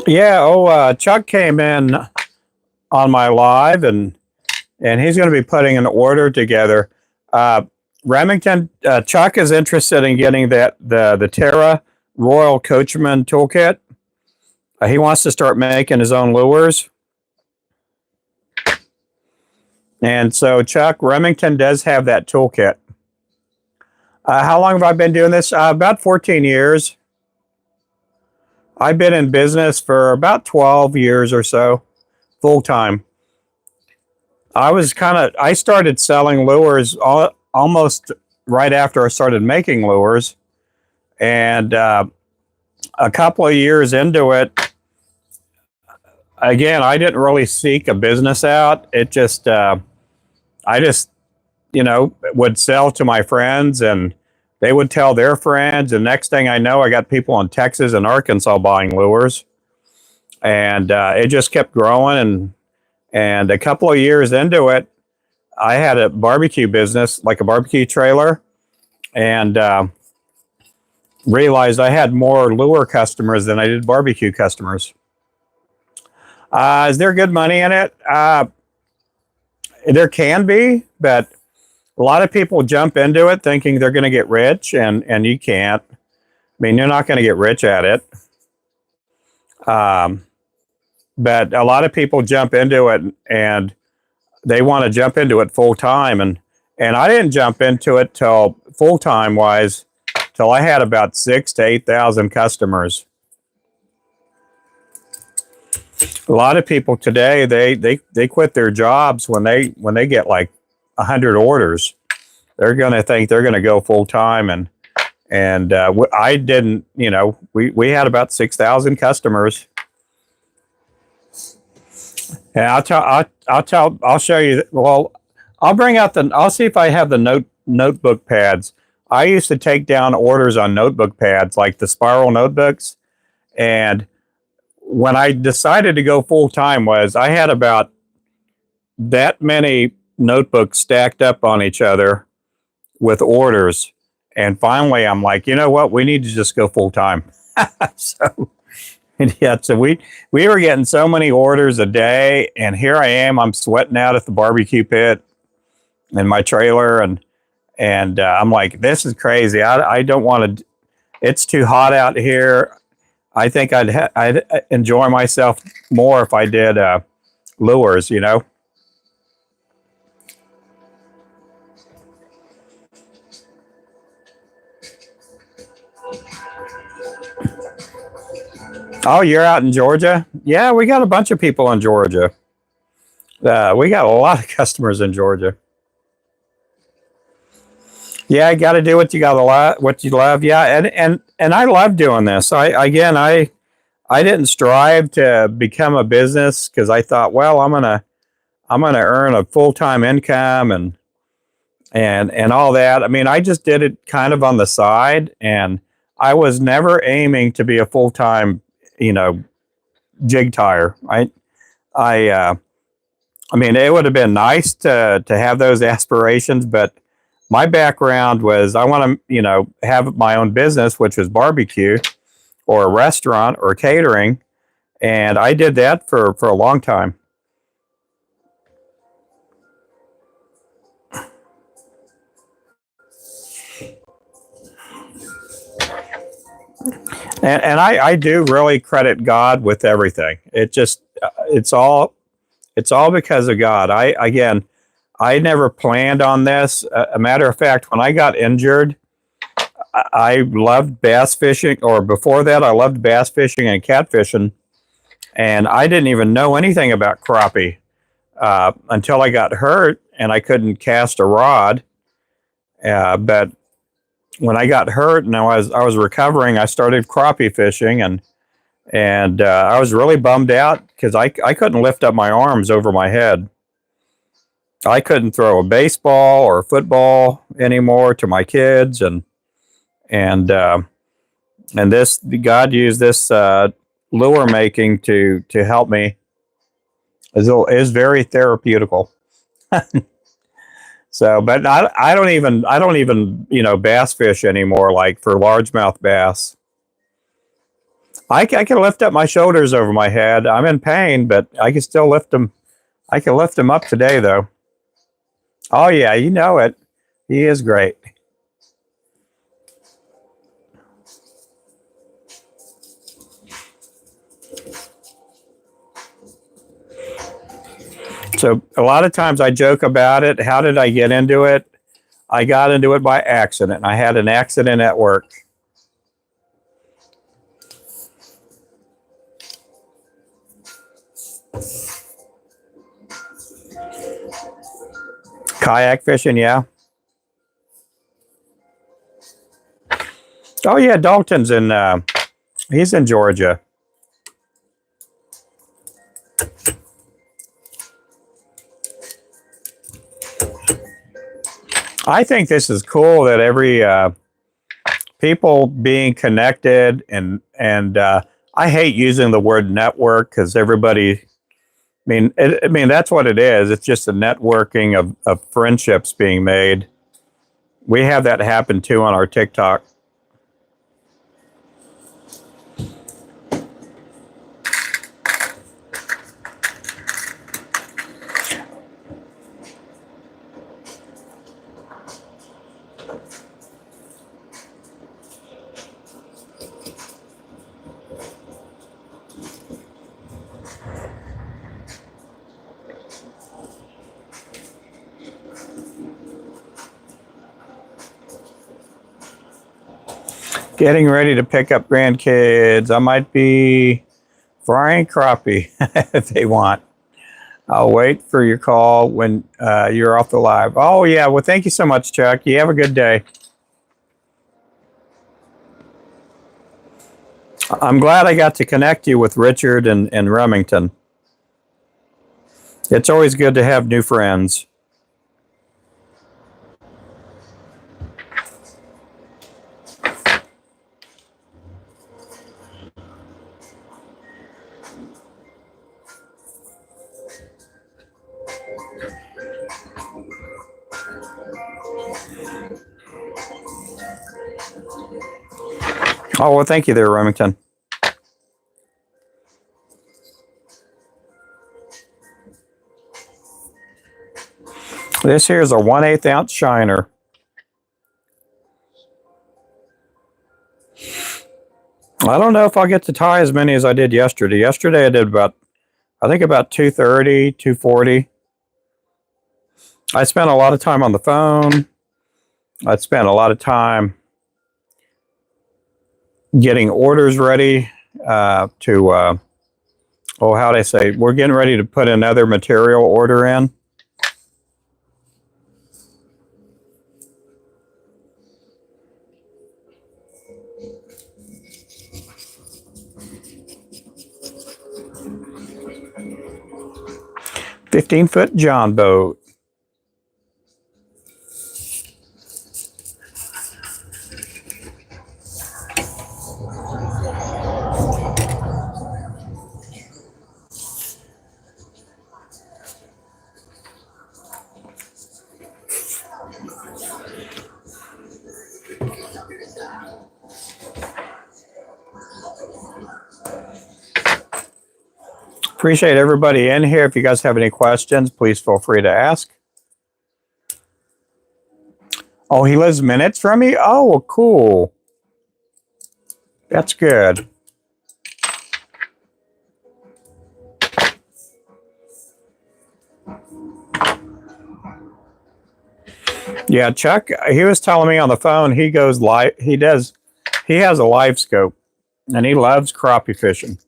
A: Yeah, Chuck came in on my live and and he's going to be putting an order together. Remington, Chuck is interested in getting the Terra Royal Coachman toolkit. He wants to start making his own lures. And so Chuck, Remington does have that toolkit. How long have I been doing this? About 14 years. I've been in business for about 12 years or so, full time. I started selling lures almost right after I started making lures. And a couple of years into it, again, I didn't really seek a business out. It just, I just, would sell to my friends, and they would tell their friends. And next thing I know, I got people in Texas and Arkansas buying lures. And it just kept growing. And a couple of years into it, I had a barbecue business, like a barbecue trailer, and realized I had more lure customers than I did barbecue customers. Is there good money in it? There can be, but a lot of people jump into it thinking they're going to get rich, and you can't. I mean, you're not going to get rich at it. But a lot of people jump into it, and they want to jump into it full time. And I didn't jump into it till full time wise till I had about 6,000 to 8,000 customers. A lot of people today, they quit their jobs when they get like 100 orders. They're going to think they're going to go full time, and I didn't. We had about 6,000 customers, and I'll show you. Well, I'll see if I have the notebook pads. I used to take down orders on notebook pads, like the spiral notebooks, and when I decided to go full time I had about that many notebooks stacked up on each other with orders. And finally I'm like, you know what? We need to just go full time. So we were getting so many orders a day, and here I am, I'm sweating out at the barbecue pit in my trailer. And I'm like, this is crazy. I don't want to, it's too hot out here. I think I'd enjoy myself more if I did lures, Oh, you're out in Georgia? Yeah, we got a bunch of people in Georgia. We got a lot of customers in Georgia. Yeah, you got to do what you love. Yeah, and I love doing this. I didn't strive to become a business because I thought, well, I'm gonna earn a full-time income and all that. I mean, I just did it kind of on the side, and I was never aiming to be a full-time, jig tire. I mean, it would have been nice to have those aspirations, but my background was I want to, have my own business, which was barbecue or a restaurant or catering. And I did that for a long time. And I do really credit God with everything. It's all because of God. I never planned on this. A matter of fact, when I got injured, I loved bass fishing, or before that, I loved bass fishing and catfishing. And I didn't even know anything about crappie until I got hurt and I couldn't cast a rod. But when I got hurt and I was recovering, I started crappie fishing, and I was really bummed out because I couldn't lift up my arms over my head. I couldn't throw a baseball or a football anymore to my kids, and this, God used this lure making to help me. Is very therapeutical. So, but I don't even bass fish anymore, like for largemouth bass. I can lift up my shoulders over my head. I'm in pain, but I can still lift them. I can lift them up today, though. Oh yeah, you know it. He is great. So a lot of times I joke about it. How did I get into it? I got into it by accident. I had an accident at work. Kayak fishing, yeah. Oh yeah, Dalton's in. He's in Georgia. I think this is cool that every people being connected and I hate using the word network because everybody. I mean that's what it is. It's just a networking of friendships being made. We have that happen too on our TikTok. Getting ready to pick up grandkids. I might be frying crappie if they want. I'll wait for your call when you're off the live. Oh, yeah. Well, thank you so much, Chuck. You have a good day. I'm glad I got to connect you with Richard and Remington. It's always good to have new friends. Oh, well, thank you there, Remington. This here is a 1/8 ounce shiner. I don't know if I'll get to tie as many as I did yesterday. Yesterday I did about, I think about 230, 240. I spent a lot of time on the phone. I spent a lot of time getting orders ready how'd I say? We're getting ready to put another material order in. $15-foot John boat. Appreciate everybody in here. If you guys have any questions, please feel free to ask. Oh, he lives minutes from me? Oh, well, cool. That's good. Yeah, Chuck, he was telling me on the phone he goes live. He has a live scope and he loves crappie fishing.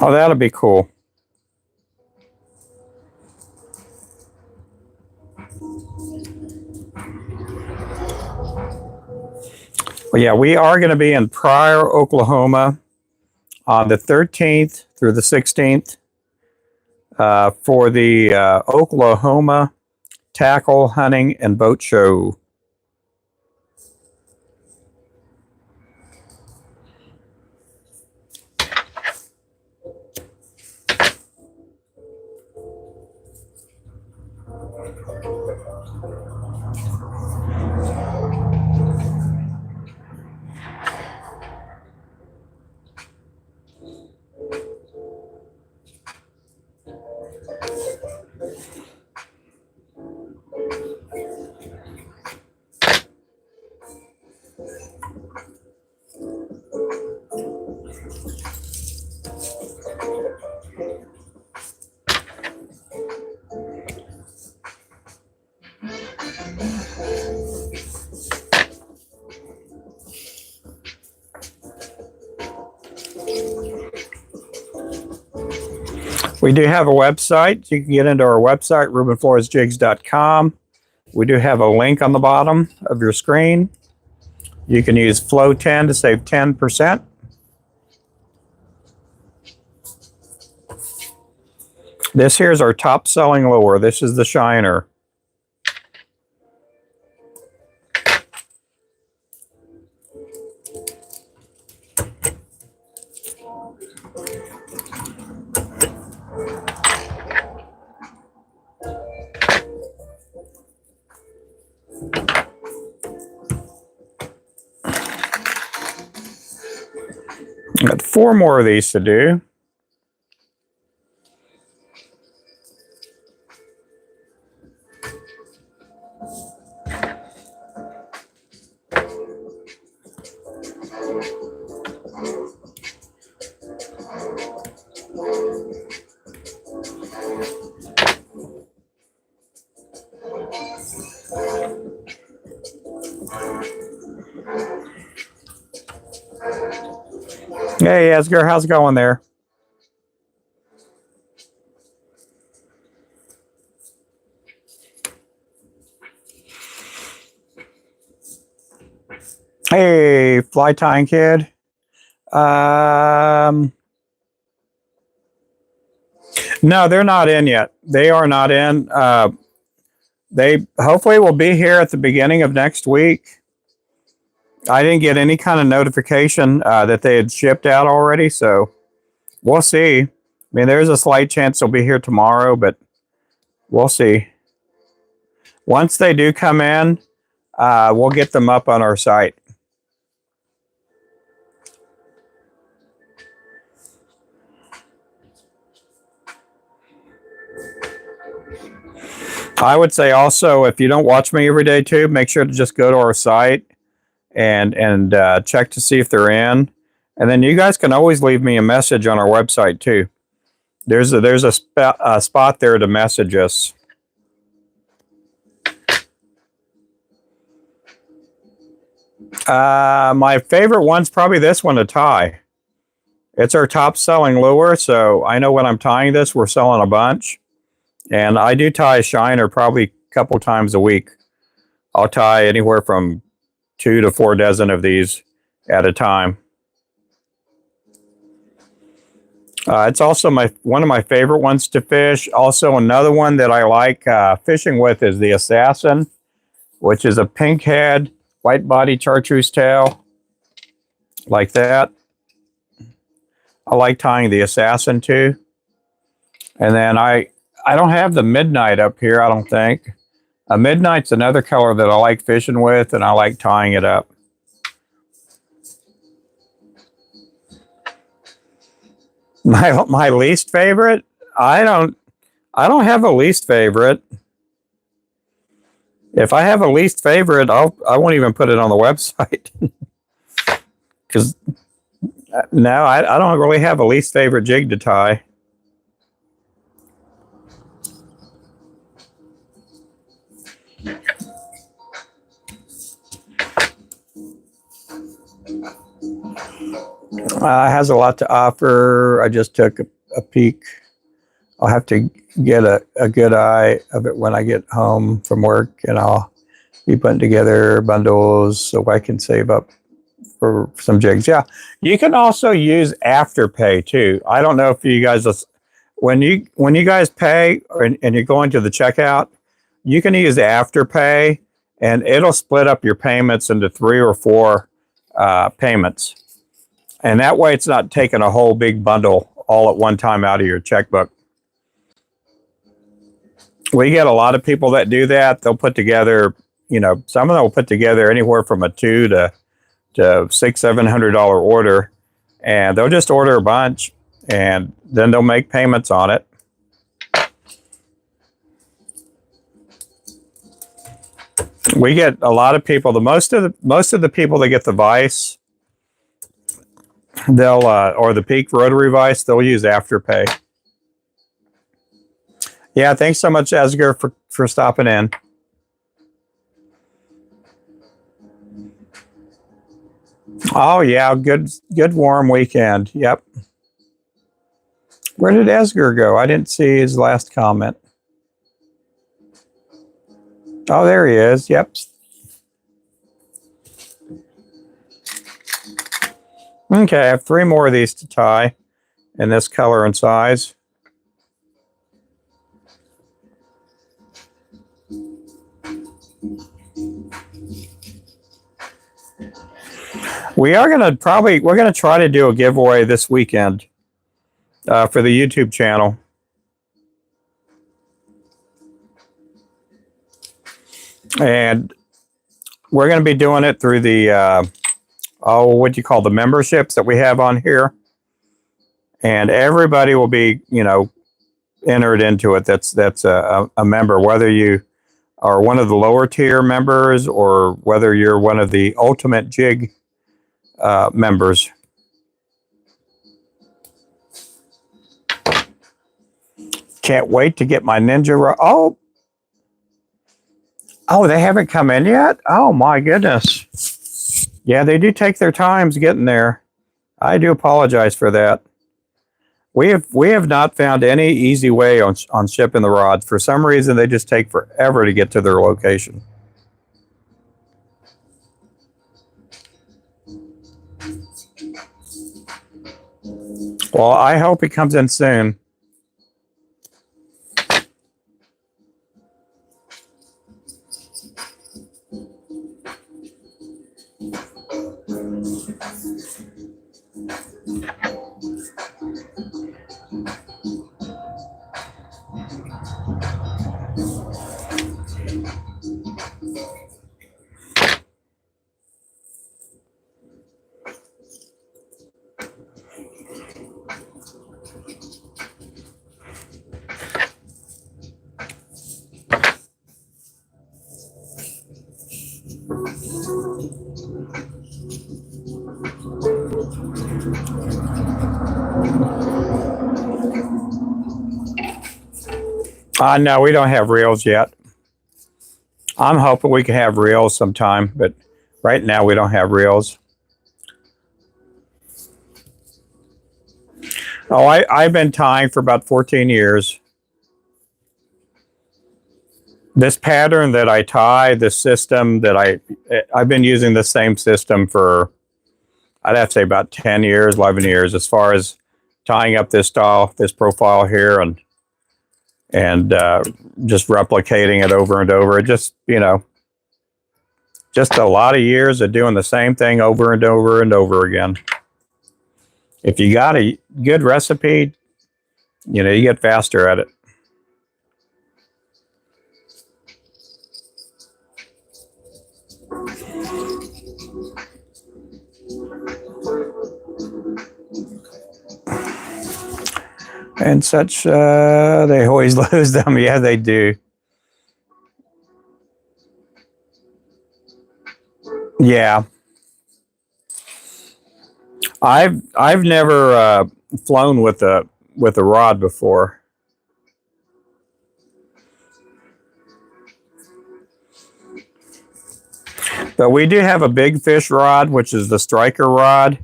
A: Oh, that'll be cool. Well, yeah, we are going to be in Pryor, Oklahoma on the 13th through the 16th. for the Oklahoma Tackle, Hunting, and Boat Show. We do have a website. You can get into our website, rubenfloresjigs.com. We do have a link on the bottom of your screen. You can use Flow 10 to save 10%. This here is our top selling lure. This is the Shiner. Got 4 more of these to do. Hey, Edgar, how's it going there? Hey, fly tying kid. No, they're not in yet. They are not in. They hopefully will be here at the beginning of next week. I didn't get any kind of notification that they had shipped out already, so we'll see. I mean, there's a slight chance they'll be here tomorrow, but we'll see. Once they do come in, we'll get them up on our site. I would say also, if you don't watch me every day too, make sure to just go to our site and check to see if they're in. And then you guys can always leave me a message on our website too. There's a spot there to message us. My favorite one's probably this one to tie. It's our top selling lure, so I know when I'm tying this, we're selling a bunch. And I do tie a Shiner probably a couple times a week. I'll tie anywhere from 2 to 4 dozen of these at a time. It's also one of my favorite ones to fish. Also, another one that I like fishing with is the Assassin, which is a pink head, white body chartreuse tail, like that. I like tying the Assassin too. And then I don't have the Midnight up here, I don't think. Midnight's another color that I like fishing with, and I like tying it up. My least favorite? I don't have a least favorite. If I have a least favorite, I won't even put it on the website. Because no, I don't really have a least favorite jig to tie. Has a lot to offer. I just took a peek. I'll have to get a good eye of it when I get home from work, and I'll be putting together bundles so I can save up for some jigs. Yeah, you can also use Afterpay too. I don't know if you guys when you guys pay and you're going to the checkout, you can use Afterpay, and it'll split up your payments into 3 or 4 payments. And that way it's not taking a whole big bundle all at one time out of your checkbook. We get a lot of people that do that. They'll put together, you know, some of them will put together anywhere from a $200 to $600-700 order, and they'll just order a bunch and then they'll make payments on it. We get a lot of people. Most of the people that get the vise, they'll or the Peak rotary vise, they'll use Afterpay. Yeah, thanks so much, Asger, for stopping in. Oh yeah, good warm weekend. Yep. Where did Asger go? I didn't see his last comment. Oh, there he is. Yep. Okay, I have 3 more of these to tie in this color and size. We're gonna try to do a giveaway this weekend for the YouTube channel. And we're going to be doing it through the, what do you call the memberships that we have on here. And everybody will be, you know, entered into it. That's a member, whether you are one of the lower tier members or whether you're one of the Ultimate Jig members. Can't wait to get my Ninja rod. Oh, they haven't come in yet? Oh my goodness. Yeah, they do take their times getting there. I do apologize for that. We have not found any easy way on shipping the rods. For some reason, they just take forever to get to their location. Well, I hope it comes in soon. No, we don't have reels yet. I'm hoping we can have reels sometime, but right now we don't have reels. Oh, I've been tying for about 14 years. This pattern that I tie, this system that I've been using the same system for, I'd have to say about 10 years, 11 years, as far as tying up this style, this profile here, and just replicating it over and over. It just, you know, just a lot of years of doing the same thing over and over and over again. If you got a good recipe, you know, you get faster at it. And such, they always lose them. Yeah, they do. Yeah. I've never flown with a rod before. But we do have a big fish rod, which is the striker rod.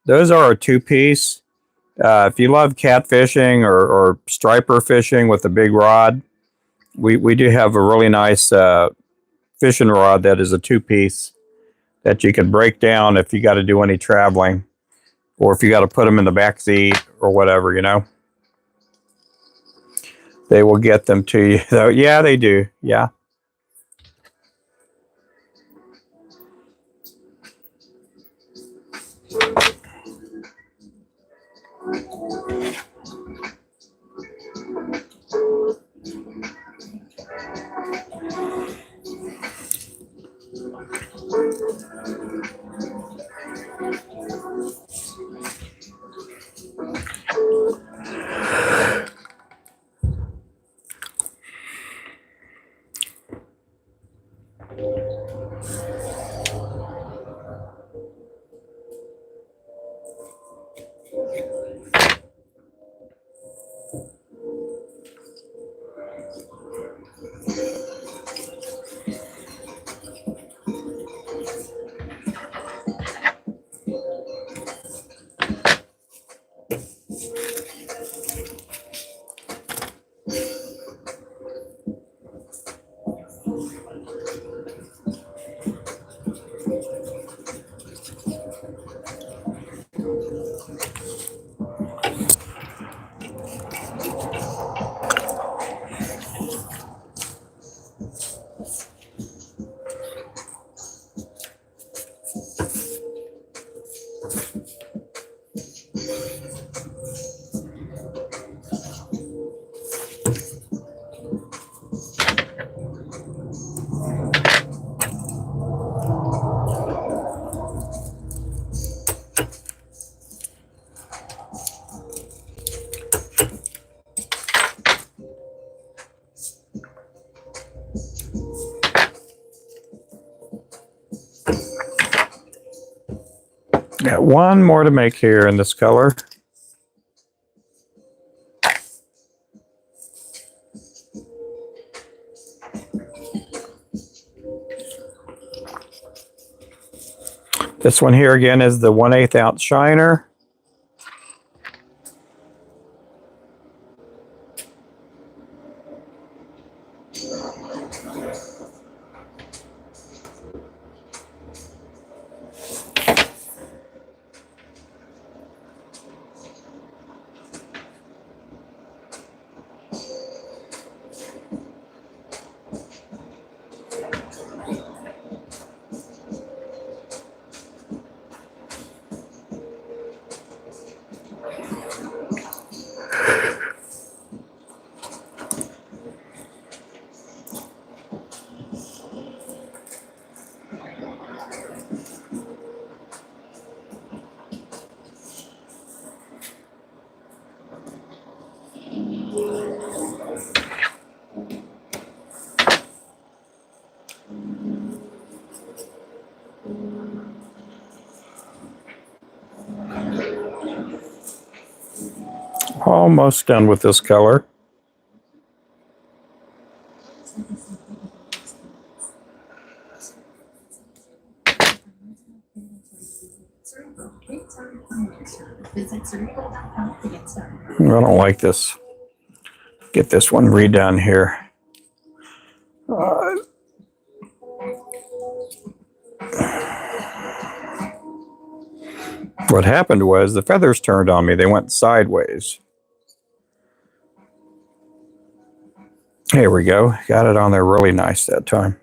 A: Those are a 2-piece. If you love catfishing or striper fishing with a big rod, we do have a really nice fishing rod that is a 2-piece that you can break down if you got to do any traveling, or if you got to put them in the back seat or whatever, you know. They will get them to you, though. Yeah, they do. Yeah. Got one more to make here in this color. This one here again is the 1/8 ounce shiner. Almost done with this color. I don't like this. Get this one redone here. What happened was the feathers turned on me. They went sideways. Here we go. Got it on there really nice that time.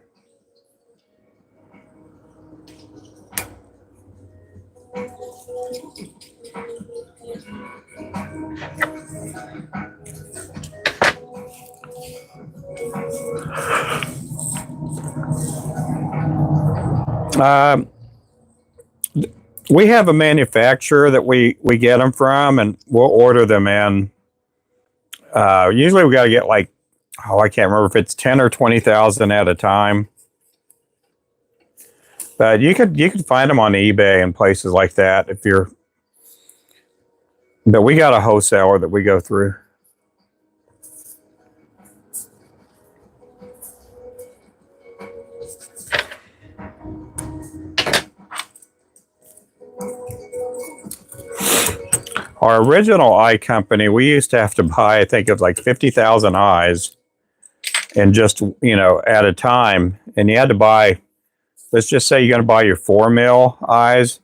A: We have a manufacturer that we get them from, and we'll order them in. Usually we got to get like, I can't remember if it's 10 or 20,000 at a time. But you could find them on eBay and places like that if you're. But we got a wholesaler that we go through. Our original eye company, we used to have to buy, I think it was like 50,000 eyes, and just, at a time. And you had to buy, let's just say you're going to buy your 4 mil eyes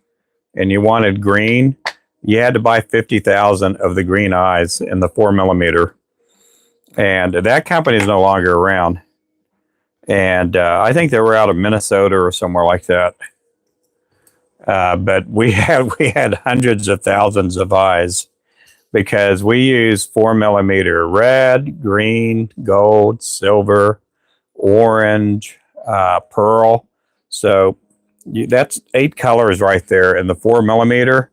A: and you wanted green. You had to buy 50,000 of the green eyes in the 4 millimeter. And that company is no longer around. And I think they were out of Minnesota or somewhere like that. But we had hundreds of thousands of eyes because we use 4mm red, green, gold, silver, orange, pearl. So that's 8 colors right there in the 4mm.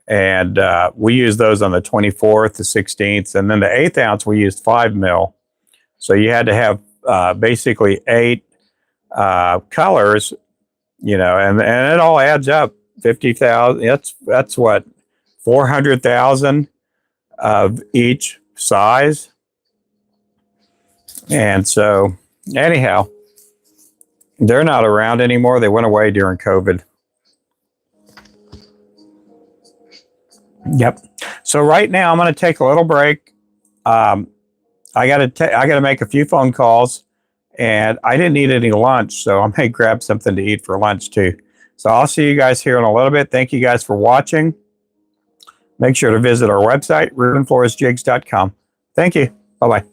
A: And we use those on the 24th, the 16th, and then the 1/8 ounce we used 5mm. So you had to have basically 8 colors, you know, and it all adds up. 50,000. That's what, 400,000 of each size. And so, anyhow, they're not around anymore. They went away during COVID. Yep. So right now I'm going to take a little break. I got to make a few phone calls, and I didn't eat any lunch, so I may grab something to eat for lunch too. So I'll see you guys here in a little bit. Thank you guys for watching. Make sure to visit our website, RubenFloresJigs.com. Thank you. Bye-bye.